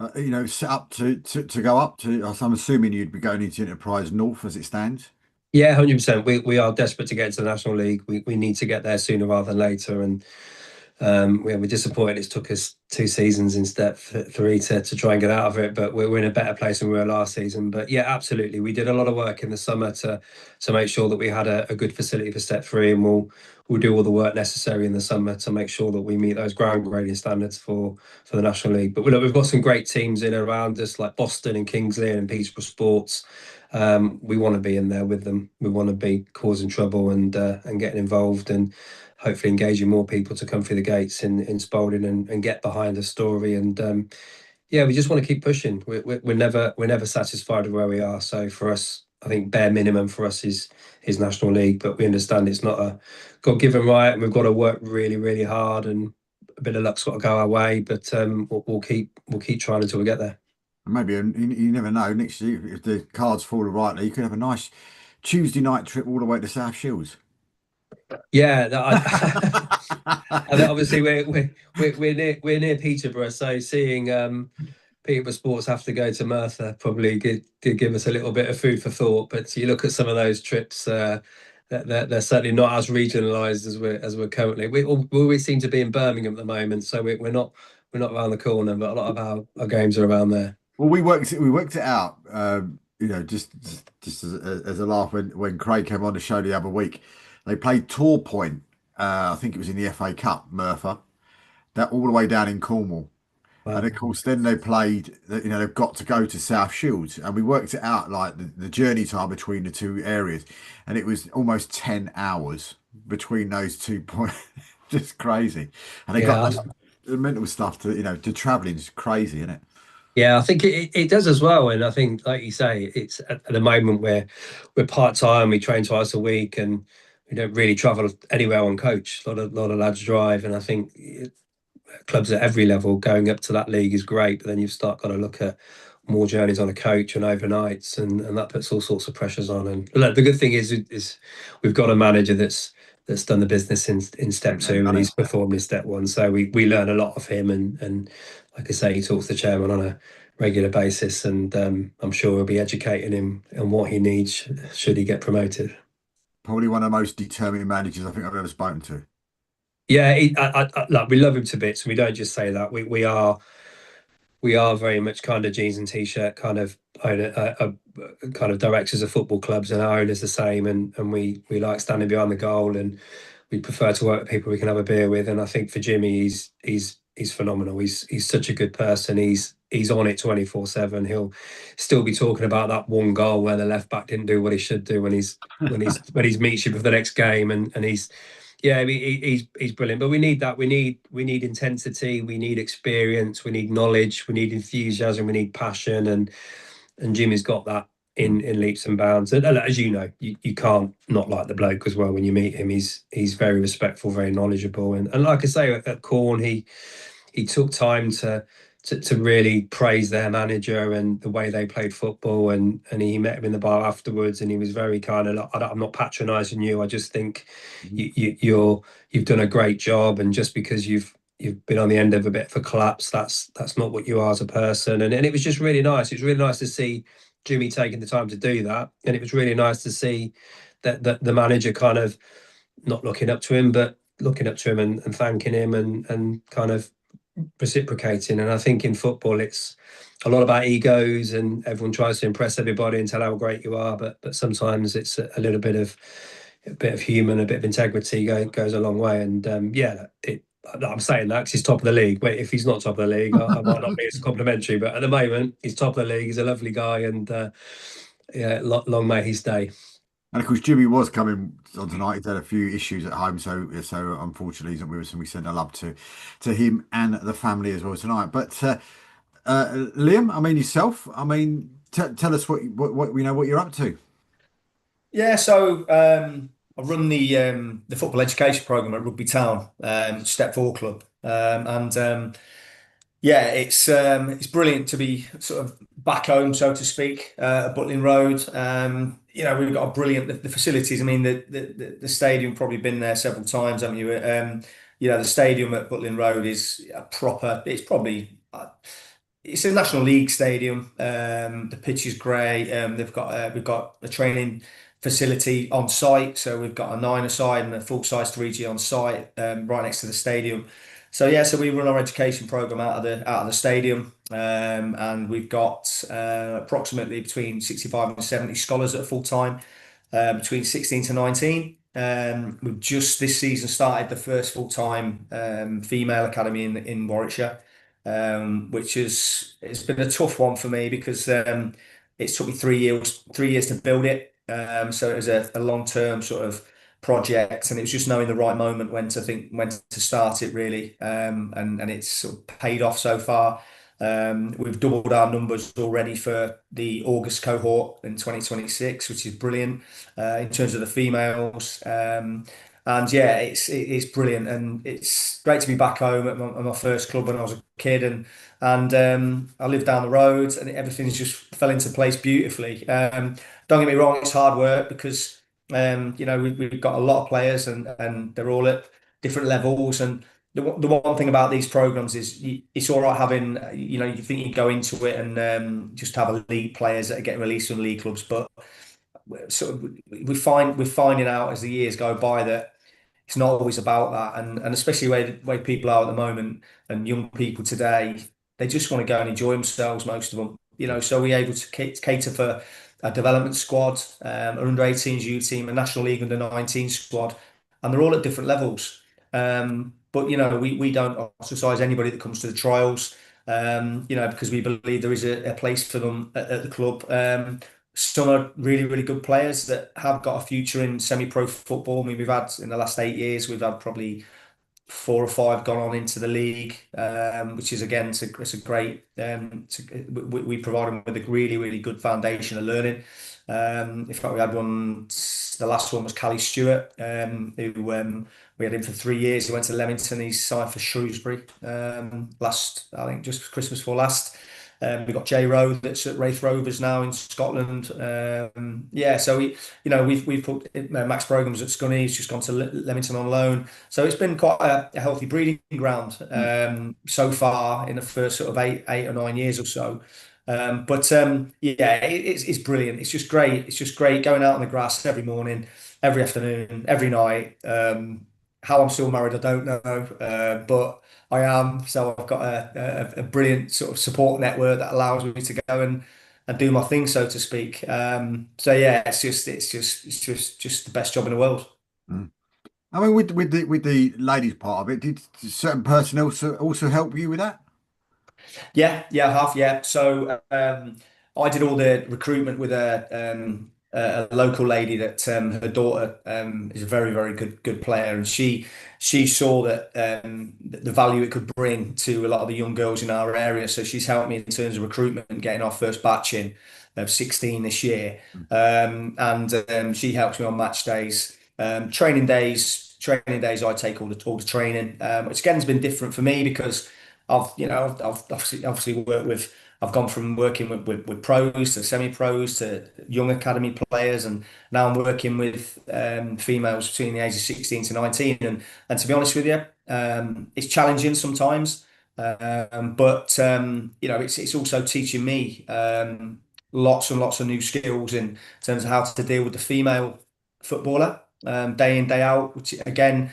set up to go up to? I'm assuming you'd be going into Enterprise North as it stands. Yeah, 100%. We are desperate to get to the National League. We need to get there sooner rather than later. And we're disappointed it's took us 2 seasons instead three to try and get out of it, but we're in a better place than we were last season. But yeah, absolutely, we did a lot of work in the summer to make sure that we had a good facility for step 3, and we'll do all the work necessary in the summer to make sure that we meet those ground grading standards for the National League. But we've got some great teams in and around us, like Boston and Kingsley and Peterborough Sports. We want to be in there with them. We want to be causing trouble and getting involved, and hopefully engaging more people to come through the gates in Spalding and get behind the story. And yeah, we just want to keep pushing. We're never satisfied with where we are. So for us, I think bare minimum for us is National League, but we understand it's not a God-given right, and we've got to work really, really hard, and a bit of luck's got to go our way. But we'll keep trying until we get there. And maybe you never know. Next year, if the cards fall rightly, you could have a nice Tuesday night trip all the way to South Shields. Yeah, and obviously we're near Peterborough, so seeing Peterborough Sports have to go to Merthyr probably did give us a little bit of food for thought. But you look at some of those trips, they're certainly not as regionalised as we're currently. We always seem to be in Birmingham at the moment, so we're not around the corner, but a lot of our games are around there. Well, we worked it out. Just as a laugh when Craig came on the show the other week. They played Tor Point. I think it was in the FA Cup, Merthyr. That all the way down in Cornwall. Wow. And of course, then they played. They've got to go to South Shields, and we worked it out like the journey time between the two areas, and it was almost 10 hours between those 2 points. Just crazy. And the mental stuff to traveling is crazy, isn't it? Yeah, I think it does as well. And I think, like you say, it's at the moment where we're part-time, we train twice a week, and we don't really travel anywhere on coach. A lot of lads drive, and I think clubs at every level going up to that league is great. But then you've got to look at more journeys on a coach and overnights, and that puts all sorts of pressures on. And look, the good thing is we've got a manager that's done the business in step Been there, two, and done it. he's performed in step one. So we learn a lot of him, and like I say, he talks to the chairman on a regular basis, and I'm sure we'll be educating him on what he needs should he get promoted. Probably one of the most determined managers I think I've ever spoken to. Yeah, like we love him to bits, and we don't just say that. We are very much kind of jeans and t-shirt kind of owner, kind of directors of football clubs, and our owners the same, and we like standing behind the goal, and we prefer to work with people we can have a beer with. And I think for Jimmy, he's phenomenal. He's such a good person. He's on it 24/7. He'll still be talking about that one goal where the left back didn't do what he should do when he's meets you for the next game, and he's yeah, he's brilliant. But we need that. We need intensity. We need experience. We need knowledge. We need enthusiasm. We need passion. And Jimmy's got that Mm. in leaps and bounds. And as you know, you can't not like the bloke as well when you meet him. He's very respectful, very knowledgeable, and like I say, at Corn, he took time to really praise their manager and the way they played football, and he met him in the bar afterwards, and he was very kind of like, I'm not patronising you. I just think Mhm. you've done a great job, and just because you've been on the end of a bit of a collapse, that's not what you are as a person. And it was just really nice. It was really nice to see Jimmy taking the time to do that, and it was really nice to see that the manager kind of not looking up to him, but looking up to him and thanking him, and kind of reciprocating. And I think in football, it's a lot about egos, and everyone tries to impress everybody and tell how great you are. But sometimes it's a little bit of human, a bit of integrity goes a long way. And yeah, I'm saying that because he's top of the league. But if he's not top of the league, I might not be as complimentary. But at the moment, he's top of the league. He's a lovely guy, and yeah, long may he stay. And of course, Jimmy was coming on tonight. He's had a few issues at home, so unfortunately he's not with us, and we send our love to him and the family as well tonight. But Liam, I mean yourself, I mean, tell us what we know what you're up to. Yeah, so I run the football education program at Rugby Town, Step Four Club, and yeah, it's brilliant to be sort of back home, so to speak, at Butlin Road. We've got a brilliant the facilities. I mean, the stadium probably been there several times, haven't you? The stadium at Butlin Road is a proper. It's probably it's a National League stadium. The pitch is great. We've got a training facility on site, so we've got a nine-a-side and a full-size 3G on site, right next to the stadium. So yeah, so we run our education program out of the stadium, and we've got approximately between 65 and 70 scholars at full time, between 16 to 19. We've just this season started the first full time female academy in Warwickshire, which is it's been a tough one for me because it took me 3 years to build it. So it was a long term sort of project, and it was just knowing the right moment when to start it really, and it's sort of paid off so far. We've doubled our numbers already for the August cohort in 2026, which is brilliant in terms of the females. And yeah, it's brilliant, and it's great to be back home at my first club when I was a kid, and I live down the road, and everything's just fell into place beautifully. Don't get me wrong, it's hard work because we've got a lot of players, and they're all at different levels. And the one thing about these programs is it's all right having, you think you go into it and just have elite players that are getting released from league clubs, but sort of we're finding out as the years go by that it's not always about that, and especially where people are at the moment, and young people today, they just want to go and enjoy themselves, most of them. So we're able to cater for a development squad, an under 18s U team, a National League under 19 squad, and they're all at different levels. But we don't ostracize anybody that comes to the trials, because we believe there is a place for them at the club. Some are really, really good players that have got a future in semi-pro football. I mean, we've had in the last 8 years, we've had probably four or five gone on into the league, which is again, it's a great. We provide them with a really, really good foundation of learning. In fact, we had one. The last one was Callie Stewart, who we had him for 3 years. He went to Leamington. He signed for Shrewsbury last, I think, just Christmas before last. We got Jay Rowe that's at Wraith Rovers now in Scotland. Yeah, so we've put Max Brogan's at Scunny. He's just gone to Leamington on loan. So it's been quite a healthy breeding ground so far in the first sort of 8 or 9 years or so. Yeah, it's brilliant. It's just great. It's just great going out on the grass every morning, every afternoon, every night. How I'm still married, I don't know, but I am. So I've got a brilliant sort of support network that allows me to go and do my thing, so to speak. So yeah, it's just the best job in the world. Mm. I mean, with the ladies part of it, did certain personnel also help you with that? Yeah, I have. Yeah, so I did all the recruitment with a local lady that her daughter is a very very good player, and she saw that the value it could bring to a lot of the young girls in our area. So she's helped me in terms of recruitment and getting our first batch in of 16 this year, and she helps me on match days, training days. Training days, I take all the training, which again has been different for me because I've obviously worked with. I've gone from working with pros to semi-pros to young academy players, and now I'm working with females between the ages of 16 to 19. And to be honest with you, it's challenging sometimes, but it's also teaching me lots and lots of new skills in terms of how to deal with the female footballer day in day out. Which again,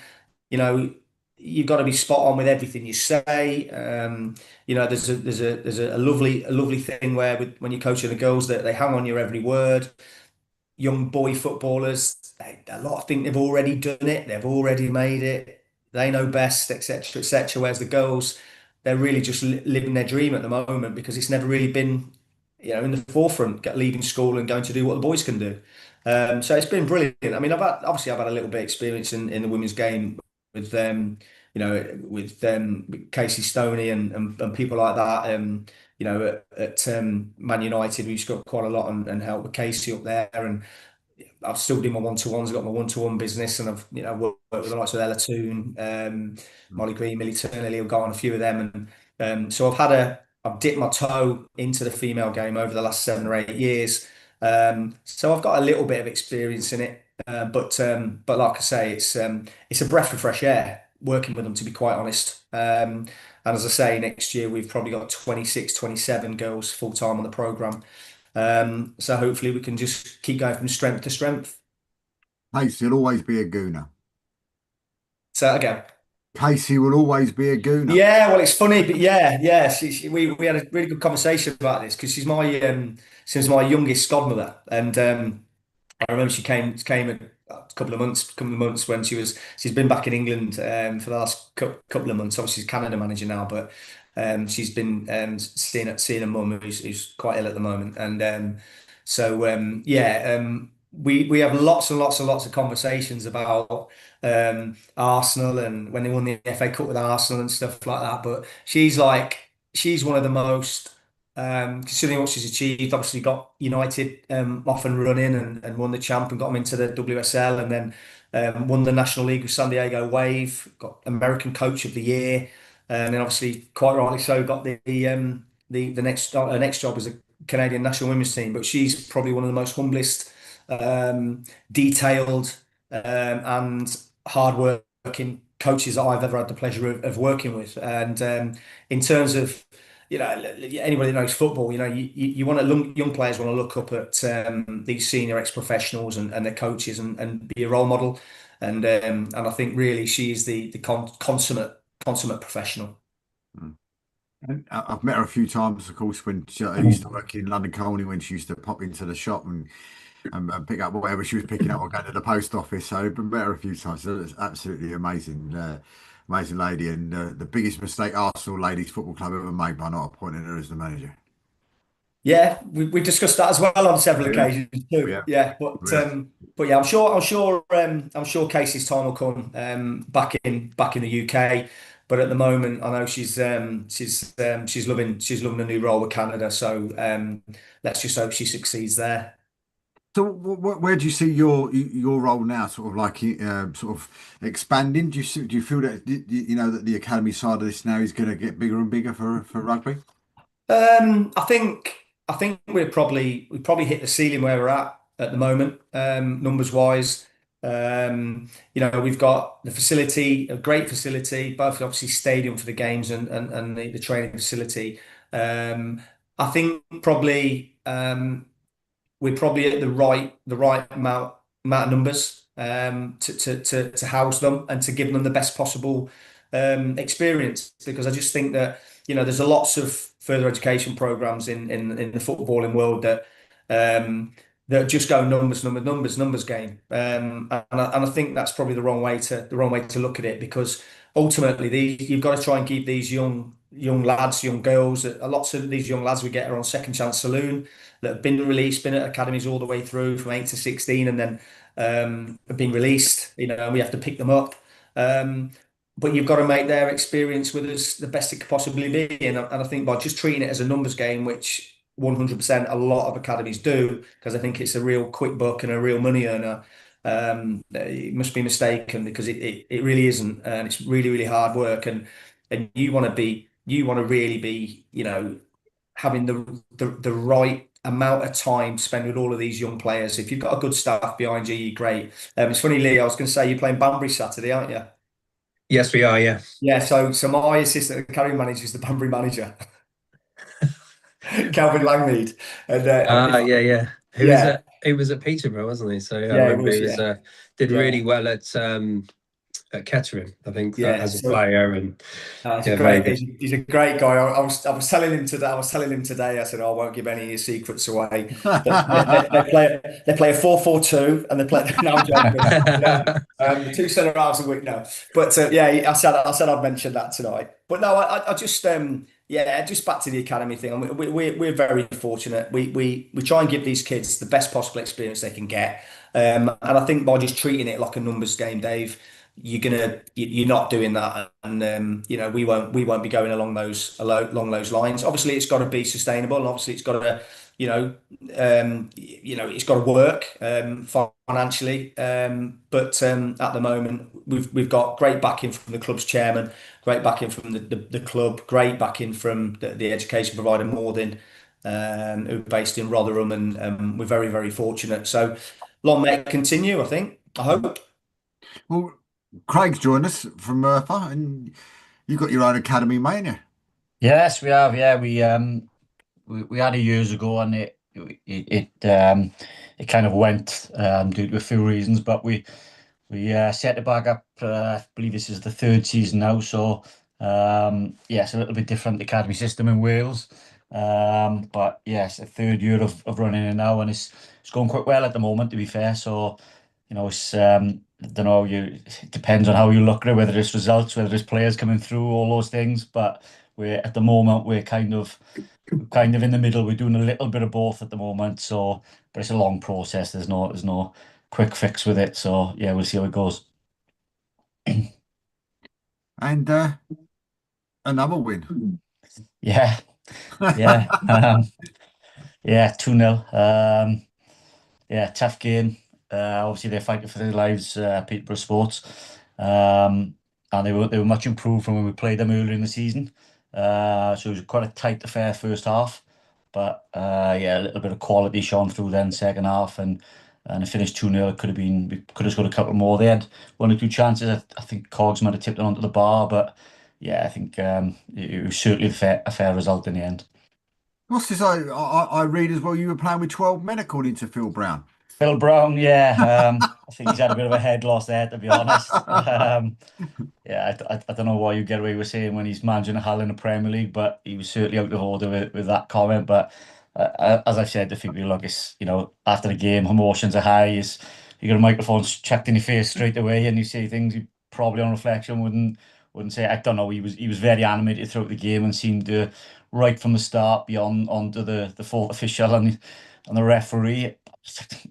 you know, you've got to be spot on with everything you say. There's a lovely thing where when you're coaching the girls that they hang on your every word. Young boy footballers, a lot think they've already done it, they've already made it, they know best, etc., etc. Whereas the girls, they're really just living their dream at the moment because it's never really been, in the forefront, leaving school and going to do what the boys can do. So it's been brilliant. I mean, I've had a little bit of experience in the women's game with them, with Casey Stoney and people like that. At Man United, we used to go quite a lot and help with Casey up there, and I've still doing my one-to-ones. I've got my one-to-one business, and I've worked with the likes of Ella Toon, Mm. Molly Green, Millie Turner, I've got on a few of them, and so I've dipped my toe into the female game over the last 7 or 8 years. So I've got a little bit of experience in it, but like I say, it's a breath of fresh air working with them, to be quite honest. And as I say, next year we've probably got 26, 27 girls full time on the program. So hopefully we can just keep going from strength to strength. Casey will always be a gooner. So again, Casey will always be a gooner. yeah, well, it's funny, but yeah, we had a really good conversation about this because she's my youngest godmother, and I remember she came a couple of months when she's been back in England for the last couple of months. Obviously, she's Canada manager now, but she's been seeing her mum who's quite ill at the moment, and we have lots and lots and lots of conversations about Arsenal and when they won the FA Cup with Arsenal and stuff like that. But she's one of the most considering what she's achieved. Obviously, got United off and running and won the champ and got them into the WSL, and then won the National League with San Diego Wave. Got American Coach of the Year, and then obviously, quite rightly so, got the next job as a Canadian national women's team. But she's probably one of the most humblest, detailed, and hard-working coaches that I've ever had the pleasure of working with. And in terms of anybody that knows football, you want to young players want to look up at these senior ex-professionals and their coaches and be a role model. And I think really she is the consummate professional. Mm. And I've met her a few times, of course, when I used to work in London Colney, when she used to pop into the shop and pick up whatever she was picking up or go to the post office. So I've met her a few times. So it's absolutely amazing, amazing lady, and the biggest mistake Arsenal Ladies Football Club ever made by not appointing her as the manager. Yeah, we discussed that as well on several Yeah, occasions too. yeah, Yeah, yeah. but yeah, I'm sure Casey's time will come back in the UK. But at the moment, I know she's loving a new role with Canada. So let's just hope she succeeds there. So, where do you see your role now? Sort of like sort of expanding. Do you feel that you know that the academy side of this now is going to get bigger and bigger for rugby? I think we probably hit the ceiling where we're at the moment, numbers wise. We've got the facility, a great facility, both obviously stadium for the games and the training facility. I think probably we're probably at the right amount of numbers to house them and to give them the best possible experience. Because I just think that there's a lots of further education programs in the footballing world that just go numbers game. And I think that's probably the wrong way to look at it, because ultimately you've got to try and keep these young lads, young girls. Lots of these young lads we get are on second chance saloon that have been released, been at academies all the way through from 8 to 16, and then have been released, and we have to pick them up. Um, but you've got to make their experience with us the best it could possibly be. And I think by just treating it as a numbers game, which 100% a lot of academies do, because I think it's a real quick buck and a real money earner, it must be mistaken, because it really isn't. And it's really, really hard work. And you want to really be, having the right amount of time to spend with all of these young players. If you've got a good staff behind you, you're great. It's funny, Lee, I was going to say you're playing Banbury Saturday, aren't you? Yes, we are. Yeah. Yeah, so my assistant carrying manager is the Banbury manager, Calvin Langmead. And Ah, yeah, yeah. He was yeah, at he was at Peterborough, wasn't he? So yeah, I yeah, it remember he was, was yeah, did yeah, really well at Kettering, I think, yeah. as a So player, and he's a yeah, very great. good. He's a great guy. I was telling him today. I was telling him today. I said, "Oh, I won't give any of your secrets away." But they play a 4-4-2, and they play. No, I'm joking. The two centre halves a week now. But yeah, I said I'd mention that tonight. But no, I just yeah, just back to the academy thing. And we're very fortunate. We try and give these kids the best possible experience they can get. And I think by just treating it like a numbers game, Dave, you're not doing that, and we won't be going along those lines. Obviously it's got to be sustainable, and obviously it's got to you know it's got to work financially, but at the moment we've got great backing from the club's chairman, great backing from the club, great backing from the education provider Morden, who are based in Rotherham, and we're very, very fortunate. So long may it continue, I think. I hope. Well, Craig's joined us from Merthyr, and you got your own academy, mate, ain't Yes, we have. Yeah, we had it years ago, and it kind of went due to a few reasons, but we set it back up. I believe this is the third season now, so yeah, it's a little bit different academy system in Wales. But yes, a third year of running it now, and it's going quite well at the moment, to be fair. So it's I don't know, it depends on how you look at it, whether it's results, whether it's players coming through, all those things. But we're at the moment we're kind of in the middle. We're doing a little bit of both at the moment. So, but it's a long process. There's no quick fix with it. So yeah, we'll see how it goes. and another win. Yeah, yeah, yeah, 2-0. Yeah, tough game. Obviously they're fighting for their lives, Peterborough Sports. And they were much improved from when we played them earlier in the season. So it was quite a tight affair first half. But yeah, a little bit of quality shone through then second half, and it finished 2-0. It could have been, we could have scored a couple more. They had one or two chances. I think Cogs might have tipped it onto the bar, but yeah, I think it was certainly a fair result in the end. What's this? I read as well. You were playing with 12 men, according to Phil Brown. Phil Brown, yeah, I think he's had a bit of a head loss there, to be honest. Yeah, I don't know why you get away with saying when he's managing a Hull in the Premier League, but he was certainly out of order with that comment. But as I said, I think we look, it's, after the game, emotions are high. You got a microphone checked in your face straight away, and you say things you probably on reflection wouldn't say. I don't know. He was very animated throughout the game and seemed to right from the start, beyond onto the fourth official and the referee.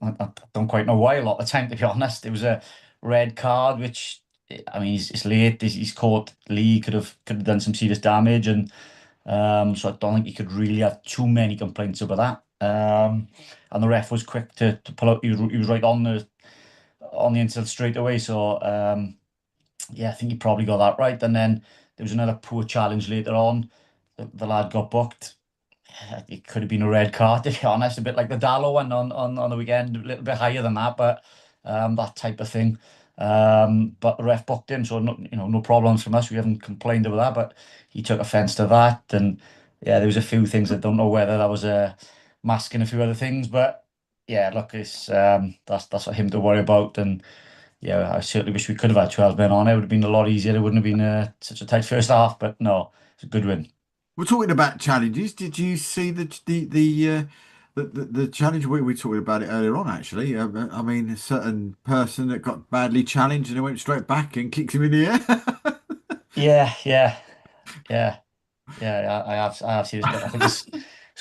I don't quite know why a lot of the time, to be honest. It was a red card, which I mean, it's late. He's caught Lee could have done some serious damage, and so I don't think he could really have too many complaints about that. And the ref was quick to pull out. He was right on the inside straight away. So yeah, I think he probably got that right. And then there was another poor challenge later on. The lad got booked. It could have been a red card, to be honest, a bit like the Dallo one on the weekend, a little bit higher than that, but that type of thing. But the ref booked him, so no, no problems from us. We haven't complained about that, but he took offence to that. And yeah, there was a few things. I don't know whether that was masking a few other things, but yeah, look, it's that's for him to worry about. And yeah, I certainly wish we could have had 12 men on. It would have been a lot easier. It wouldn't have been such a tight first half, but no, it's a good win. We're talking about challenges. Did you see the challenge? We were talking about it earlier on, actually. I mean, a certain person that got badly challenged and it went straight back and kicked him in the air. Yeah, yeah, yeah, yeah. I have seen this. I think it's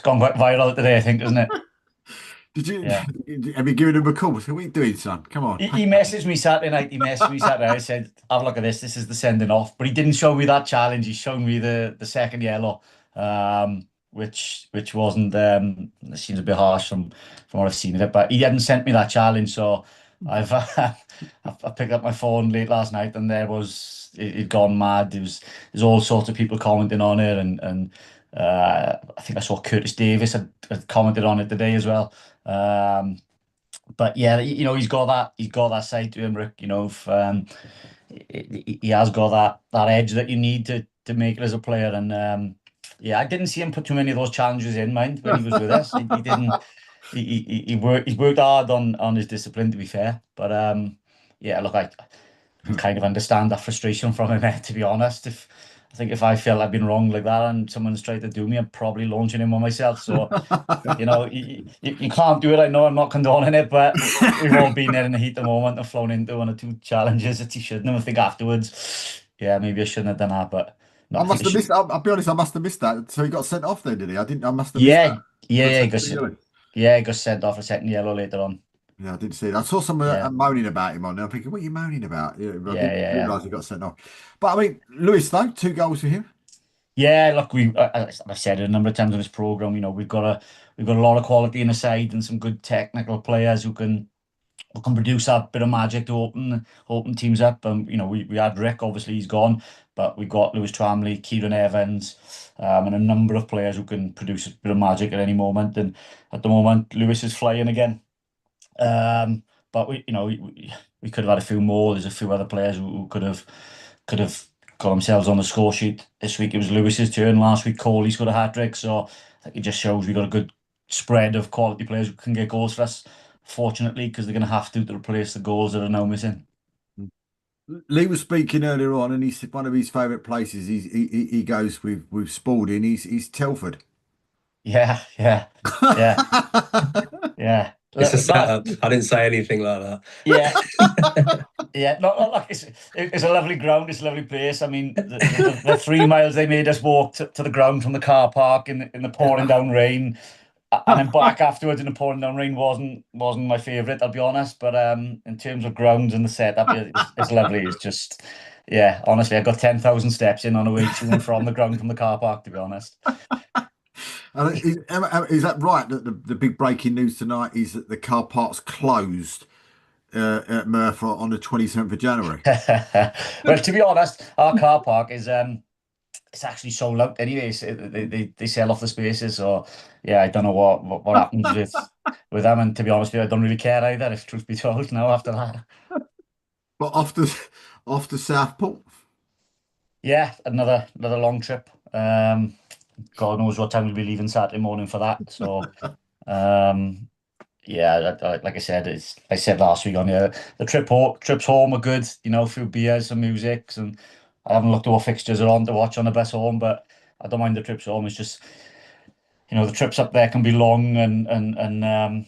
gone quite viral today. I think, isn't it? Did you Yeah. have you given him a call? So what are you doing, son? Come on, He pack up. messaged me Saturday night. He messaged me Saturday night. I said, "Have a look at this. This is the sending off." But he didn't show me that challenge. He showed me the second yellow, which wasn't. It seems a bit harsh from what I've seen of it. But he hadn't sent me that challenge, so I've I picked up my phone late last night, and it'd gone mad. There's all sorts of people commenting on it, and I think I saw Curtis Davis had commented on it today as well. But yeah, he's got that side to him, Rick. He has got that edge that you need to make it as a player. And yeah, I didn't see him put too many of those challenges in mind when he was with us. He didn't. He's worked hard on his discipline, to be fair. But yeah, look, I can kind of understand that frustration from him, to be honest. If I felt I'd been wrong like that and someone's tried to do me, I'm probably launching him on myself. So you can't do it. I know I'm not condoning it, but we've all been there in the heat of the moment and flown into one or two challenges that you shouldn't have. I think afterwards, yeah, maybe I shouldn't have done that, but no, I I think must I have should. missed. I'll be honest. I must have missed that. So he got sent off then, did he? I didn't. I must have missed Yeah, that. yeah, Got yeah, sent off early. he got sent off a second yellow later on. Yeah, I didn't see it. I saw someone Yeah, moaning about him on there. I'm thinking, what are you moaning about? Yeah, but I yeah, didn't yeah, yeah. realise he got sent off. But I mean, Lewis though, 2 goals for him. Yeah, look, I've said it a number of times on this program. We've got a lot of quality in the side and some good technical players who can produce that bit of magic to open teams up. We had Rick, obviously he's gone, but we've got Lewis Tramley, Kieran Evans, and a number of players who can produce a bit of magic at any moment. And at the moment, Lewis is flying again. But we could have had a few more. There's a few other players who could have got themselves on the score sheet this week. It was Lewis's turn. Last week, Coley's got a hat trick. So I think it just shows we got a good spread of quality players who can get goals for us. Fortunately, because they're going to have to replace the goals that are now missing. Lee was speaking earlier on, and he said one of his favourite places he goes with Spalding. He's Telford. Yeah, yeah, yeah, yeah. It's a Not, setup. I didn't say anything like that. yeah, yeah. Not like it's a lovely ground. It's a lovely place. I mean, the 3 miles they made us walk to the ground from the car park in the pouring down rain. And then back afterwards in the pouring down rain wasn't my favourite, I'll be honest. But in terms of grounds and the setup, yeah, it's lovely. It's just, yeah, honestly, I got 10,000 steps in on the way to and from the ground from the car park, to be honest. Is that right? That the big breaking news tonight is that the car park's closed at Murph on the 27th of January. Well, to be honest, our car park is it's actually sold out anyways. They sell off the spaces, so yeah, I don't know what happens with them. And to be honest with you, I don't really care either, if truth be told, now after that. But after Southport. Yeah, another long trip. God knows what time we'll be leaving Saturday morning for that. So, yeah, like I said, I said last week on here, the trips home are good. A few beers, some music, and I haven't looked at what fixtures are on to watch on the bus home, but I don't mind the trips home. It's just, the trips up there can be long, and I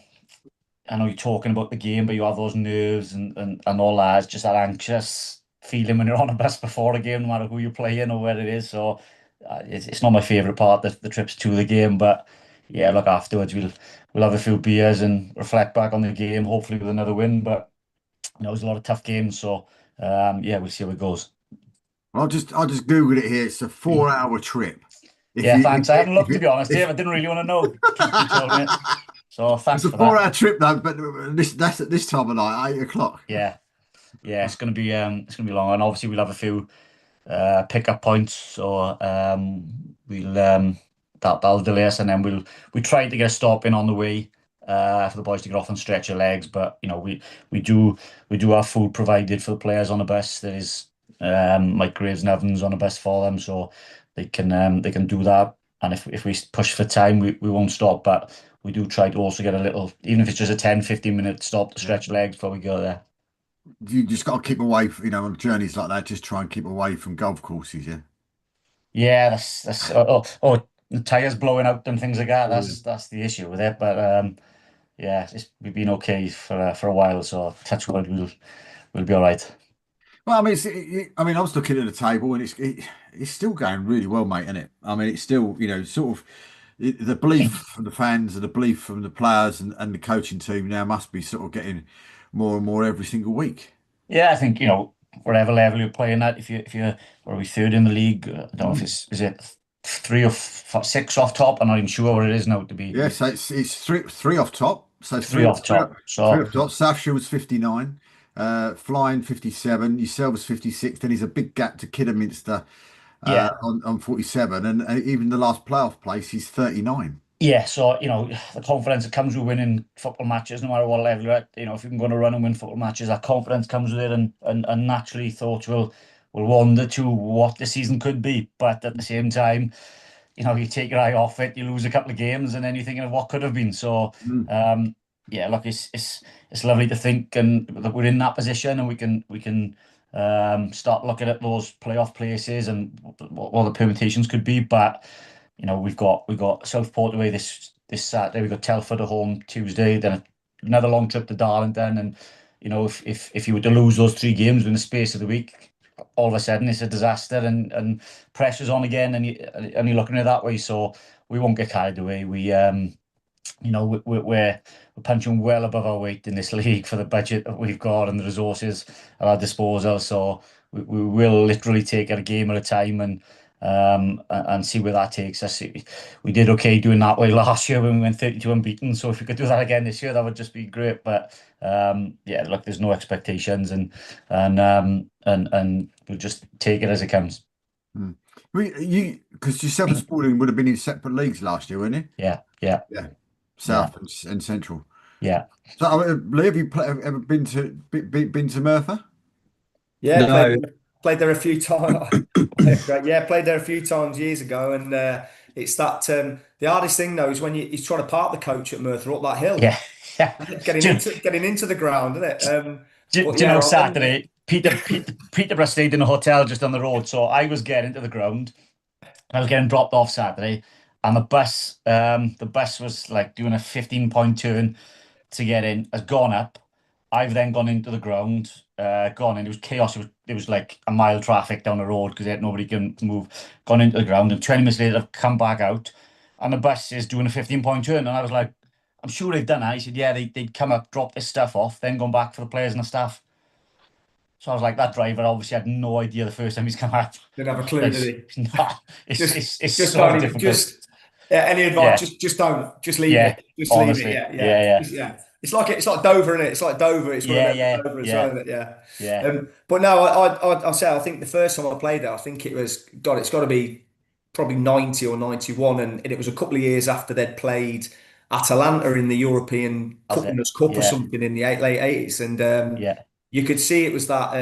know you're talking about the game, but you have those nerves and all that. It's just that anxious feeling when you're on a bus before a game, no matter who you're playing or where it is. So it's not my favourite part, the trips to the game, but yeah, look, afterwards we'll have a few beers and reflect back on the game, hopefully with another win. But it was a lot of tough games, so yeah, we'll see how it goes. I'll just Google it here. It's a 4 hour trip. If Yeah, you thanks. I hadn't if looked, to be honest, Dave. I didn't really want to know. Truth be told, mate. So it's thanks a for four that. hour trip though, but that's at this time of night, 8 o'clock. Yeah, yeah, it's gonna be long, and obviously we'll have a few pickup points. So we'll that'll delay us, and then we try to get a stop in on the way for the boys to get off and stretch their legs. But we do we do have food provided for the players on the bus. There is Mike Graves and Evans on the bus for them, so they can do that. And if we push for time, we won't stop. But we do try to also get a little, even if it's just a 10-15 minute stop to Yeah. stretch legs before we go there. You just got to keep away, on journeys like that. Just try and keep away from golf courses. Yeah. Yeah, that's the tires blowing out and things like that. Oh, yeah. That's the issue with it. But yeah, we've been okay for a while, so touch wood, we'll be all right. Well, I mean, I was looking at the table, and it's still going really well, mate, isn't it? I mean, it's still, sort of the belief from the fans and the belief from the players and the coaching team now must be sort of getting more and more every single week. Yeah, I think whatever level you're playing at, if you're or we third in the league, I don't know if Mm. it's is it three or six off top. I'm not even sure what it is now Yeah, so it's three off top. So three three, off three, top. three So off top. South Shields 59, Flying 57, yourselves 56. Then there's a big gap to Kidderminster yeah, on 47, and even the last playoff place is 39. yeah, so the confidence that comes with winning football matches, no matter what level you're at. If you can go on a run and win football matches, that confidence comes with it, and naturally thoughts will wander to what the season could be. But at the same time, you take your eye off it, you lose a couple of games, and then you're thinking of what could have been. So, Mm. yeah, look, it's lovely to think and that we're in that position, and we can start looking at those playoff places and what the permutations could be. But we've got Southport away this Saturday. We've got Telford at home Tuesday. Then another long trip to Darlington. And if you were to lose those three games within the space of the week, all of a sudden it's a disaster, and pressure's on again, and you're looking at it that way. So we won't get carried away. We're punching well above our weight in this league for the budget that we've got and the resources at our disposal. So we will literally take it a game at a time, and see where that takes us. We did okay doing that way last year when we went 32 unbeaten. So if we could do that again this year, that would just be great. But yeah, look, there's no expectations, and we'll just take it as it comes. Mm. Because yourself and Spalding would have been in separate leagues last year, weren't you? Yeah, yeah, Yeah, yeah, South and Central. yeah. So, Lee, have you ever been to Merthyr? Yeah, No, played there a few times. Yeah, played there a few times years ago, and it's that the hardest thing though is when he's trying to park the coach at Merthyr up that hill, Yeah, yeah. getting Do, you- into the ground, isn't it? But do you yeah, know I remember. Saturday, Peterborough stayed in a hotel just on the road, so I was getting to the ground. I was getting dropped off Saturday, and the bus was like doing a 15-point turn to get in, has gone up. I've then gone into the ground, gone in. It was chaos. It was like a mile traffic down the road because nobody can move. Gone into the ground, and 20 minutes later, I've come back out, and the bus is doing a 15-point turn. And I was like, I'm sure they've done that. He said, yeah, they'd come up, drop this stuff off, then gone back for the players and the staff. So I was like, that driver obviously had no idea the first time he's come out. Didn't have a clue, did It's, he? nah, it's, Just it's, it's just so don't even difficult. any advice? Yeah, Just don't. Just leave yeah, it. Just leave it. honestly. Yeah, yeah, Yeah, yeah, yeah. It's like Dover, isn't it? It's like Dover. It's one of yeah, them yeah, Dover as well, yeah, isn't it? Yeah. yeah. But no, I'll say I think the first time I played there, I think it was God. It's got to be probably 90 or 91, and it was a couple of years after they'd played Atalanta in the European That's it. Winners' Cup or Yeah, something in the late 80s, and yeah, you could see it was that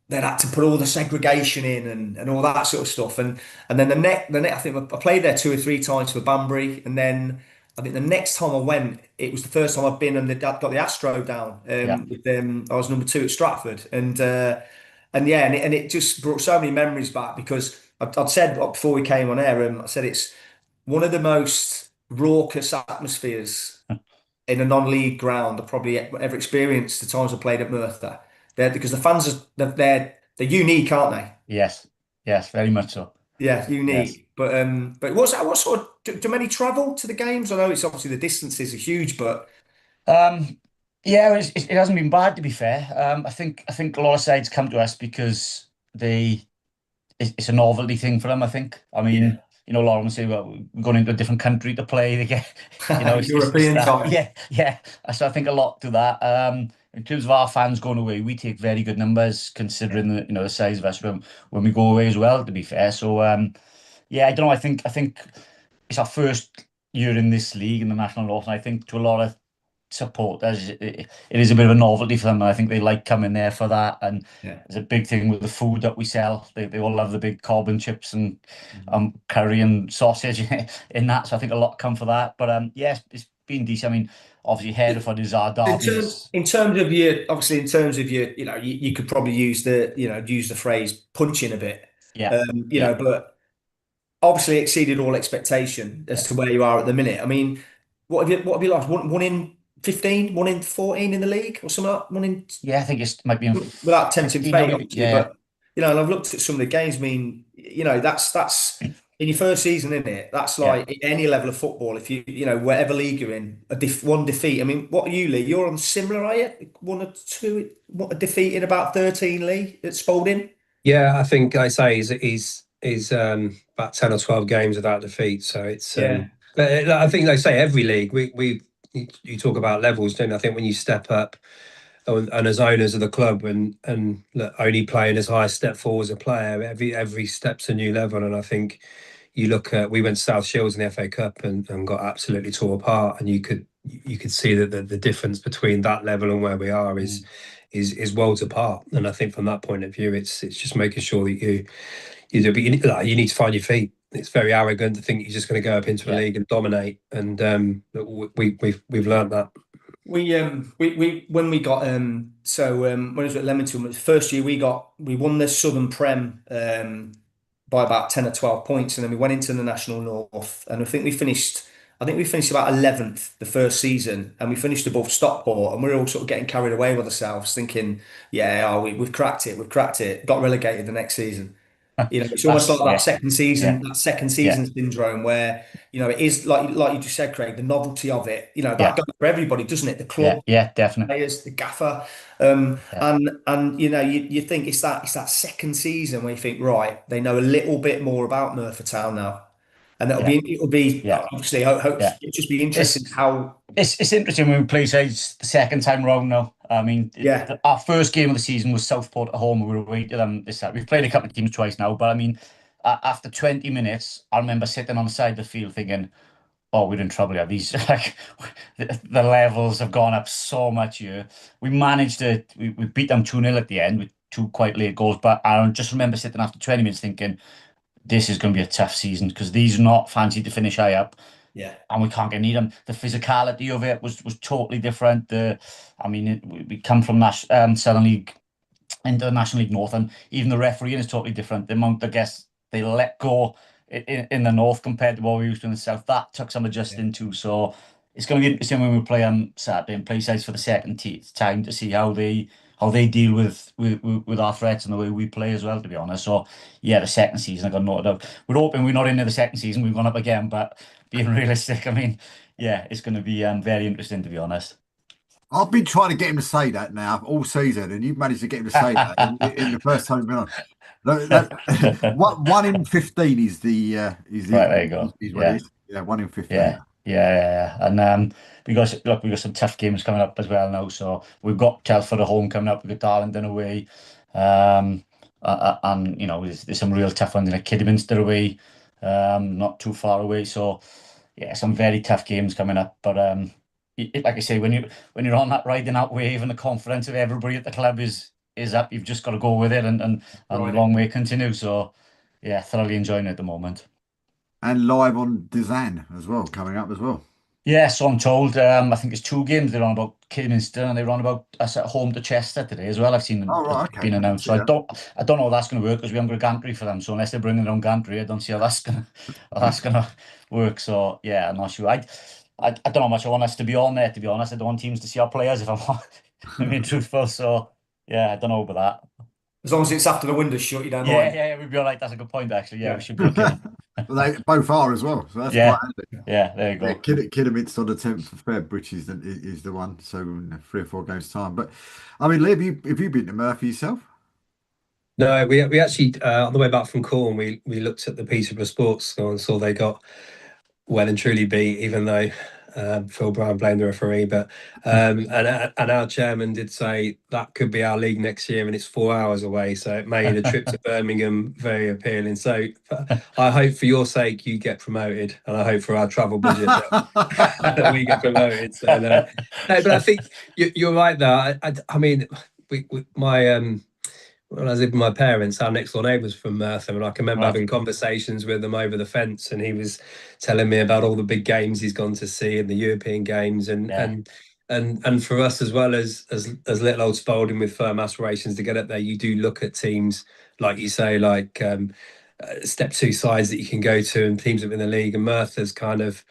they'd had to put all the segregation in and all that sort of stuff. And then the next I think I played there two or three times for Banbury, and then I think the next time I went, it was the first time I've been and they got the Astro down. yeah. With them, I was number two at Stratford, and yeah, and it just brought so many memories back because I'd said before we came on air, I said it's one of the most raucous atmospheres in a non-league ground I've probably ever experienced the times I played at Merthyr. Because the fans they're unique, aren't they? Yes, yes, very much so. Yeah, Yes. unique. But what's that? What sort of do many travel to the games? I know it's obviously the distances are huge, but Um, yeah, it hasn't been bad to be fair. I think a lot of sides come to us because they it's a novelty thing for them, I think. I yeah, mean, a lot of them say, well, we're going into a different country to play. They get, it's European that. time. Yeah, yeah. So I think a lot to that. In terms of our fans going away, we take very good numbers considering the size of us when we go away as well, to be fair. So yeah, I don't know. I think it's our first year in this league in the National North, and I think to a lot of supporters, it is a bit of a novelty for them. And I think they like coming there for that. And Yeah. there's a big thing with the food that we sell. They all love the big cob and chips and Mhm. curry and sausage in that. So I think a lot come for that. But yes, it's been decent. I mean, obviously Hereford is our derbies. In terms of your, obviously in terms of your, you could probably use use the phrase punching a bit, Yeah, yeah, but obviously exceeded all expectation as yeah. to where you are at the minute. I mean, what have you lost? One in 15, one in 14 in the league or something like that? One in Yeah, I think it might be in without tempting 15 now, fate, maybe. obviously, Yeah, but and I've looked at some of the games. I mean, that's in your first season, isn't it? That's yeah. like any level of football. If whatever league you're in, one defeat. I mean, what are you, Lee? You're on similar, are you? One or two, what a defeat in about 13, Lee, at Spalding. Yeah, I think I say he's about 10 or 12 games without defeat. So it's Yeah, but I think they say every league we you talk about levels, don't you? I think when you step up and as owners of the club and look, only playing as high a step forward as a player, every step's a new level. And I think you look at we went to South Shields in the FA Cup and got absolutely tore apart, and you could see that the difference between that level and where we are is Mm. is worlds apart. And I think from that point of view, it's just making sure that you do, but you need to find your feet. It's very arrogant to think you're just going to go up into a Yeah, league and dominate, and we've learned that. we when we got when I was at Leamington, it was the first year we won the Southern Prem by about 10 or 12 points, and then we went into the National North, and I think we finished about 11th the first season, and we finished above Stockport, and we were all sort of getting carried away with ourselves, thinking, yeah, we've cracked it, got relegated the next season. It's almost like that's yeah, yeah, that second yeah, season syndrome where, it is like you just said, Craig, the novelty of it, that yeah, goes for everybody, doesn't it? The yeah, club, yeah, definitely. players, the gaffer. Yeah, And you think it's that second season where you think, right, they know a little bit more about Merthyr Town now. And yeah, it'll be yeah, obviously hope yeah. it'll just be interesting It's how it's interesting when we play sides the second time round now. I mean, yeah, our first game of the season was Southport at home. We were away to them this time. We've played a couple of teams twice now, but I mean, after 20 minutes, I remember sitting on the side of the field thinking, "Oh, we're in trouble here." These like the levels have gone up so much here. We beat them 2-0 at the end with two quite late goals, but I just remember sitting after 20 minutes thinking, "This is going to be a tough season because these are not fancy to finish high up." yeah, And we can't get near them. The physicality of it was totally different. I mean, we come from Southern League into the National League North, and even the refereeing is totally different. The amount, I guess, they let go in the North compared to what we used to in the South, that took some yeah. adjusting to. So it's going to be interesting when we play on Saturday and play sides for the second time to see how they deal with our threats and the way we play as well. To be honest, so yeah, the second season I got no doubt. We're hoping we're not into the second season. We've gone up again, but being realistic, I mean, yeah, it's going to be very interesting to be honest. I've been trying to get him to say that now all season, and you've managed to get him to say that in the first time we've been on. One in 15 Right, there you go. is what it Yeah. is. Yeah, 1 in 15. Yeah, yeah, yeah, yeah. And we got some tough games coming up as well now. So we've got Telford at home coming up. We've got Darlington away, and there's some real tough ones in a Kidderminster away, not too far away. So yeah, some very tough games coming up. But like I say, when you're on that riding out wave and the confidence of everybody at the club is up, you've just got to go with it and Right. long way continue. So yeah, thoroughly enjoying it at the moment. And live on Dazan as well, coming up as well. Yeah, so I'm told. I think it's two games they're on about Kidderminster and they're on about us at home to Chester today as well. I've seen them Oh, right, it's okay. been I didn't announced. So see I that. don't know how that's going to work because we haven't got a gantry for them. So unless they bring their own gantry, I don't see how that's gonna how that's gonna work. So yeah, I'm not sure. I don't know how much I want us to be on there. To be honest, I don't want teams to see our players if I'm being truthful. So yeah, I don't know about that. As long as it's after the window's shut, you don't Yeah, mind. yeah, we'd be all right. That's a good point, actually. Yeah, we Yeah. should book in. Well, they both are as well, so that's quite Yeah, handy. yeah, there you Yeah, go. Kidderminster on the 10th of Feb, which is the one. So in 3 or 4 games time. But I mean, Lee, have you been to Murphy yourself? No, we actually on the way back from Corn, we looked at the Peterborough Sports Score and saw they got well and truly beat, even though Phil Brown blamed the referee. But and our chairman did say that could be our league next year, and it's 4 hours away, so it made a trip to Birmingham very appealing. So I hope for your sake you get promoted, and I hope for our travel budget that we get promoted. So no, no, but I think you're right there. I mean, my when I was living with my parents, our next door neighbours from Mertham, and I can remember Right. having conversations with them over the fence, and he was telling me about all the big games he's gone to see and the European games, and Yeah, for us as well as little old Spalding with firm aspirations to get up there, you do look at teams like you say, like step two sides that you can go to, and teams that are in the league, and Mertha's kind of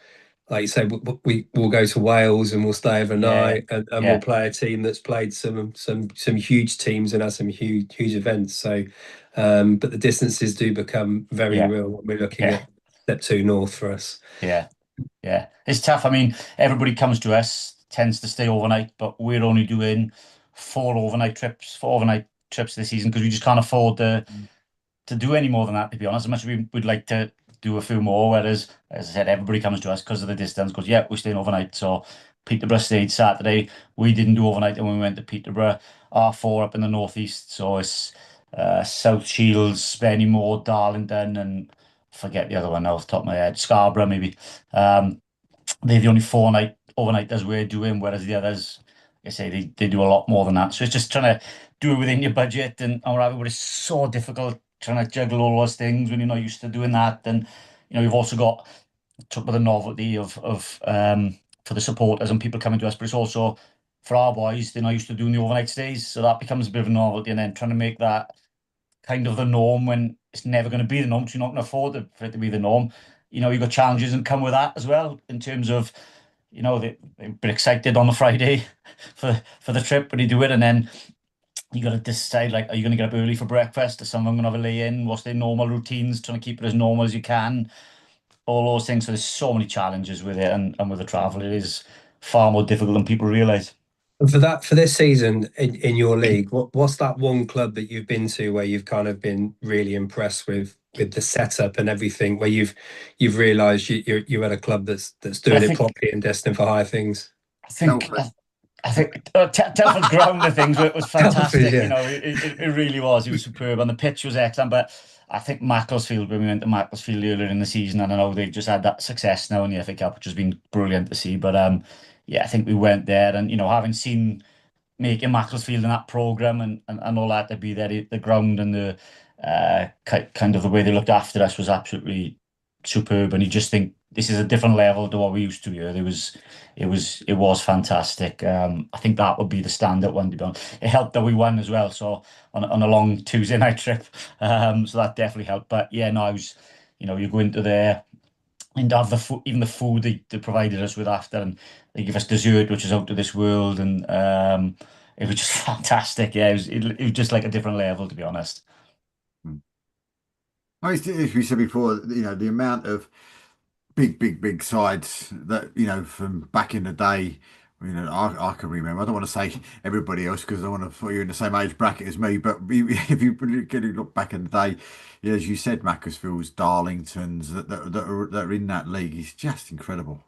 like you say, we will go to Wales and we'll stay yeah, overnight, and we'll yeah, play a team that's played some huge teams and has some huge events. So, but the distances do become very yeah, real when we're looking yeah, at step two north for us. yeah, yeah. It's tough. I mean, everybody comes to us, tends to stay overnight, but we're only doing 4 overnight trips this season because we just can't afford to do any more than that, to be honest. As much as we would like to do a few more, whereas, as I said, everybody comes to us because of the distance, because, yeah, we're staying overnight. So Peterborough stayed Saturday. We didn't do overnight, and we went to Peterborough, R4 up in the northeast. So it's South Shields, Spennymoor, Darlington, and I forget the other one now off the top of my head, Scarborough, maybe. Um, they're the only 4 night overnighters we're doing, whereas the others, like I say, they do a lot more than that. So it's just trying to do it within your budget and or whatever, but it's so difficult trying to juggle all those things when you're not used to doing that. And you've also got took with the novelty of for the supporters and people coming to us, but it's also for our boys, they're not used to doing the overnight stays. So that becomes a bit of a novelty, and then trying to make that kind of the norm when it's never going to be the norm, so you're not going to afford it for it to be the norm. You've got challenges and come with that as well in terms of, they're excited on the Friday for the trip when you do it, and then you got to decide, like, are you going to get up early for breakfast? Are some of them going to have a lay in? What's their normal routines? Trying to keep it as normal as you can. All those things. So there's so many challenges with it, and with the travel, it is far more difficult than people realise. And for this season in your league, what's that one club that you've been to where you've kind of been really impressed with the setup and everything, where you've realised you're at a club that's I doing it think properly and destined for higher things? I think Telford. I think Telford's ground of things it was Telford, fantastic. yeah. It really was. It was superb, and the pitch was excellent. But I think Macclesfield, when we went to Macclesfield earlier in the season, and I know they've just had that success now in the FA Cup, which has been brilliant to see. But yeah, I think we went there, and having seen making Macclesfield in that program and all that to be there, the ground and the kind of the way they looked after us was absolutely superb. And you just think this is a different level to what we used to hear. It was fantastic. I think that would be the standout one to be honest. It helped that we won as well, so on a long Tuesday night trip. So that definitely helped. But yeah, no, I was, you go into there and have the food, even the food they provided us with after, and they give us dessert, which is out of this world, and it was just fantastic. Yeah, it was just like a different level, to be honest. As we said before, the amount of big sides that, from back in the day, I can remember. I don't want to say everybody else because I don't want to put you in the same age bracket as me, but if you really look back in the day, yeah, as you said, Macclesfield's, Darlingtons that are in that league is just incredible.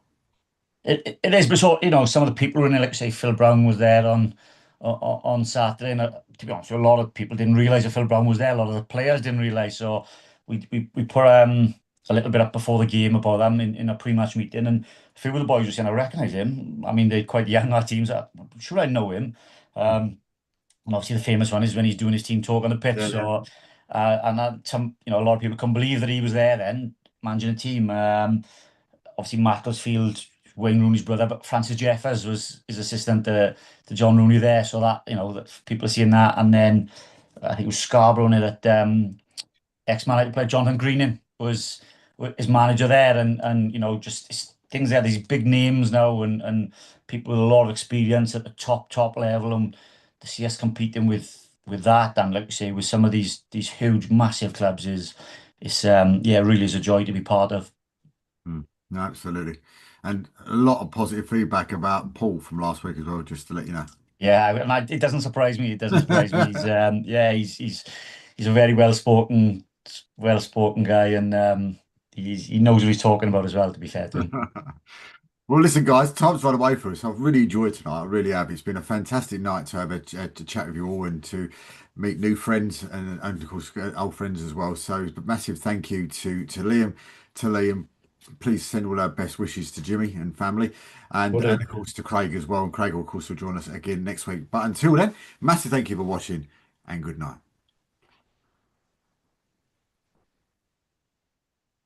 It is, but so some of the people were in it, like say Phil Brown was there on Saturday, and to be honest, a lot of people didn't realise that Phil Brown was there. A lot of the players didn't realise, so we put a little bit up before the game about them in a pre-match meeting, and a few of the boys were saying, "I recognise him." I mean, they're quite young. Our teams, I'm sure I know him. And obviously the famous one is when he's doing his team talk on the pitch. Yeah, yeah. So, and that a lot of people couldn't believe that he was there then managing a team. Obviously Macclesfield, Wayne Rooney's brother, but Francis Jeffers was his assistant to John Rooney there. So that, that people are seeing that. And then I think it was Scarborough in it that ex-manager player Jonathan Greening was his manager there. And just things there, these big names now and people with a lot of experience at the top level. And to see us competing with with that, and like you say, with some of these huge, massive clubs, it's yeah, really is a joy to be part of. Mm, no, absolutely. And a lot of positive feedback about Paul from last week as well, just to let you know. Yeah, and it doesn't surprise me. It doesn't surprise me. He's yeah, he's a very well spoken guy, and he knows what he's talking about as well. To be fair to him. Well, listen, guys, time's run away for us. I've really enjoyed tonight. I really have. It's been a fantastic night to have to chat with you all and to meet new friends and of course old friends as well. So, massive thank you to Liam, to Liam. Please send all our best wishes to Jimmy and family, and of course to Craig as well. And Craig, of course, will join us again next week. But until then, massive thank you for watching and good night.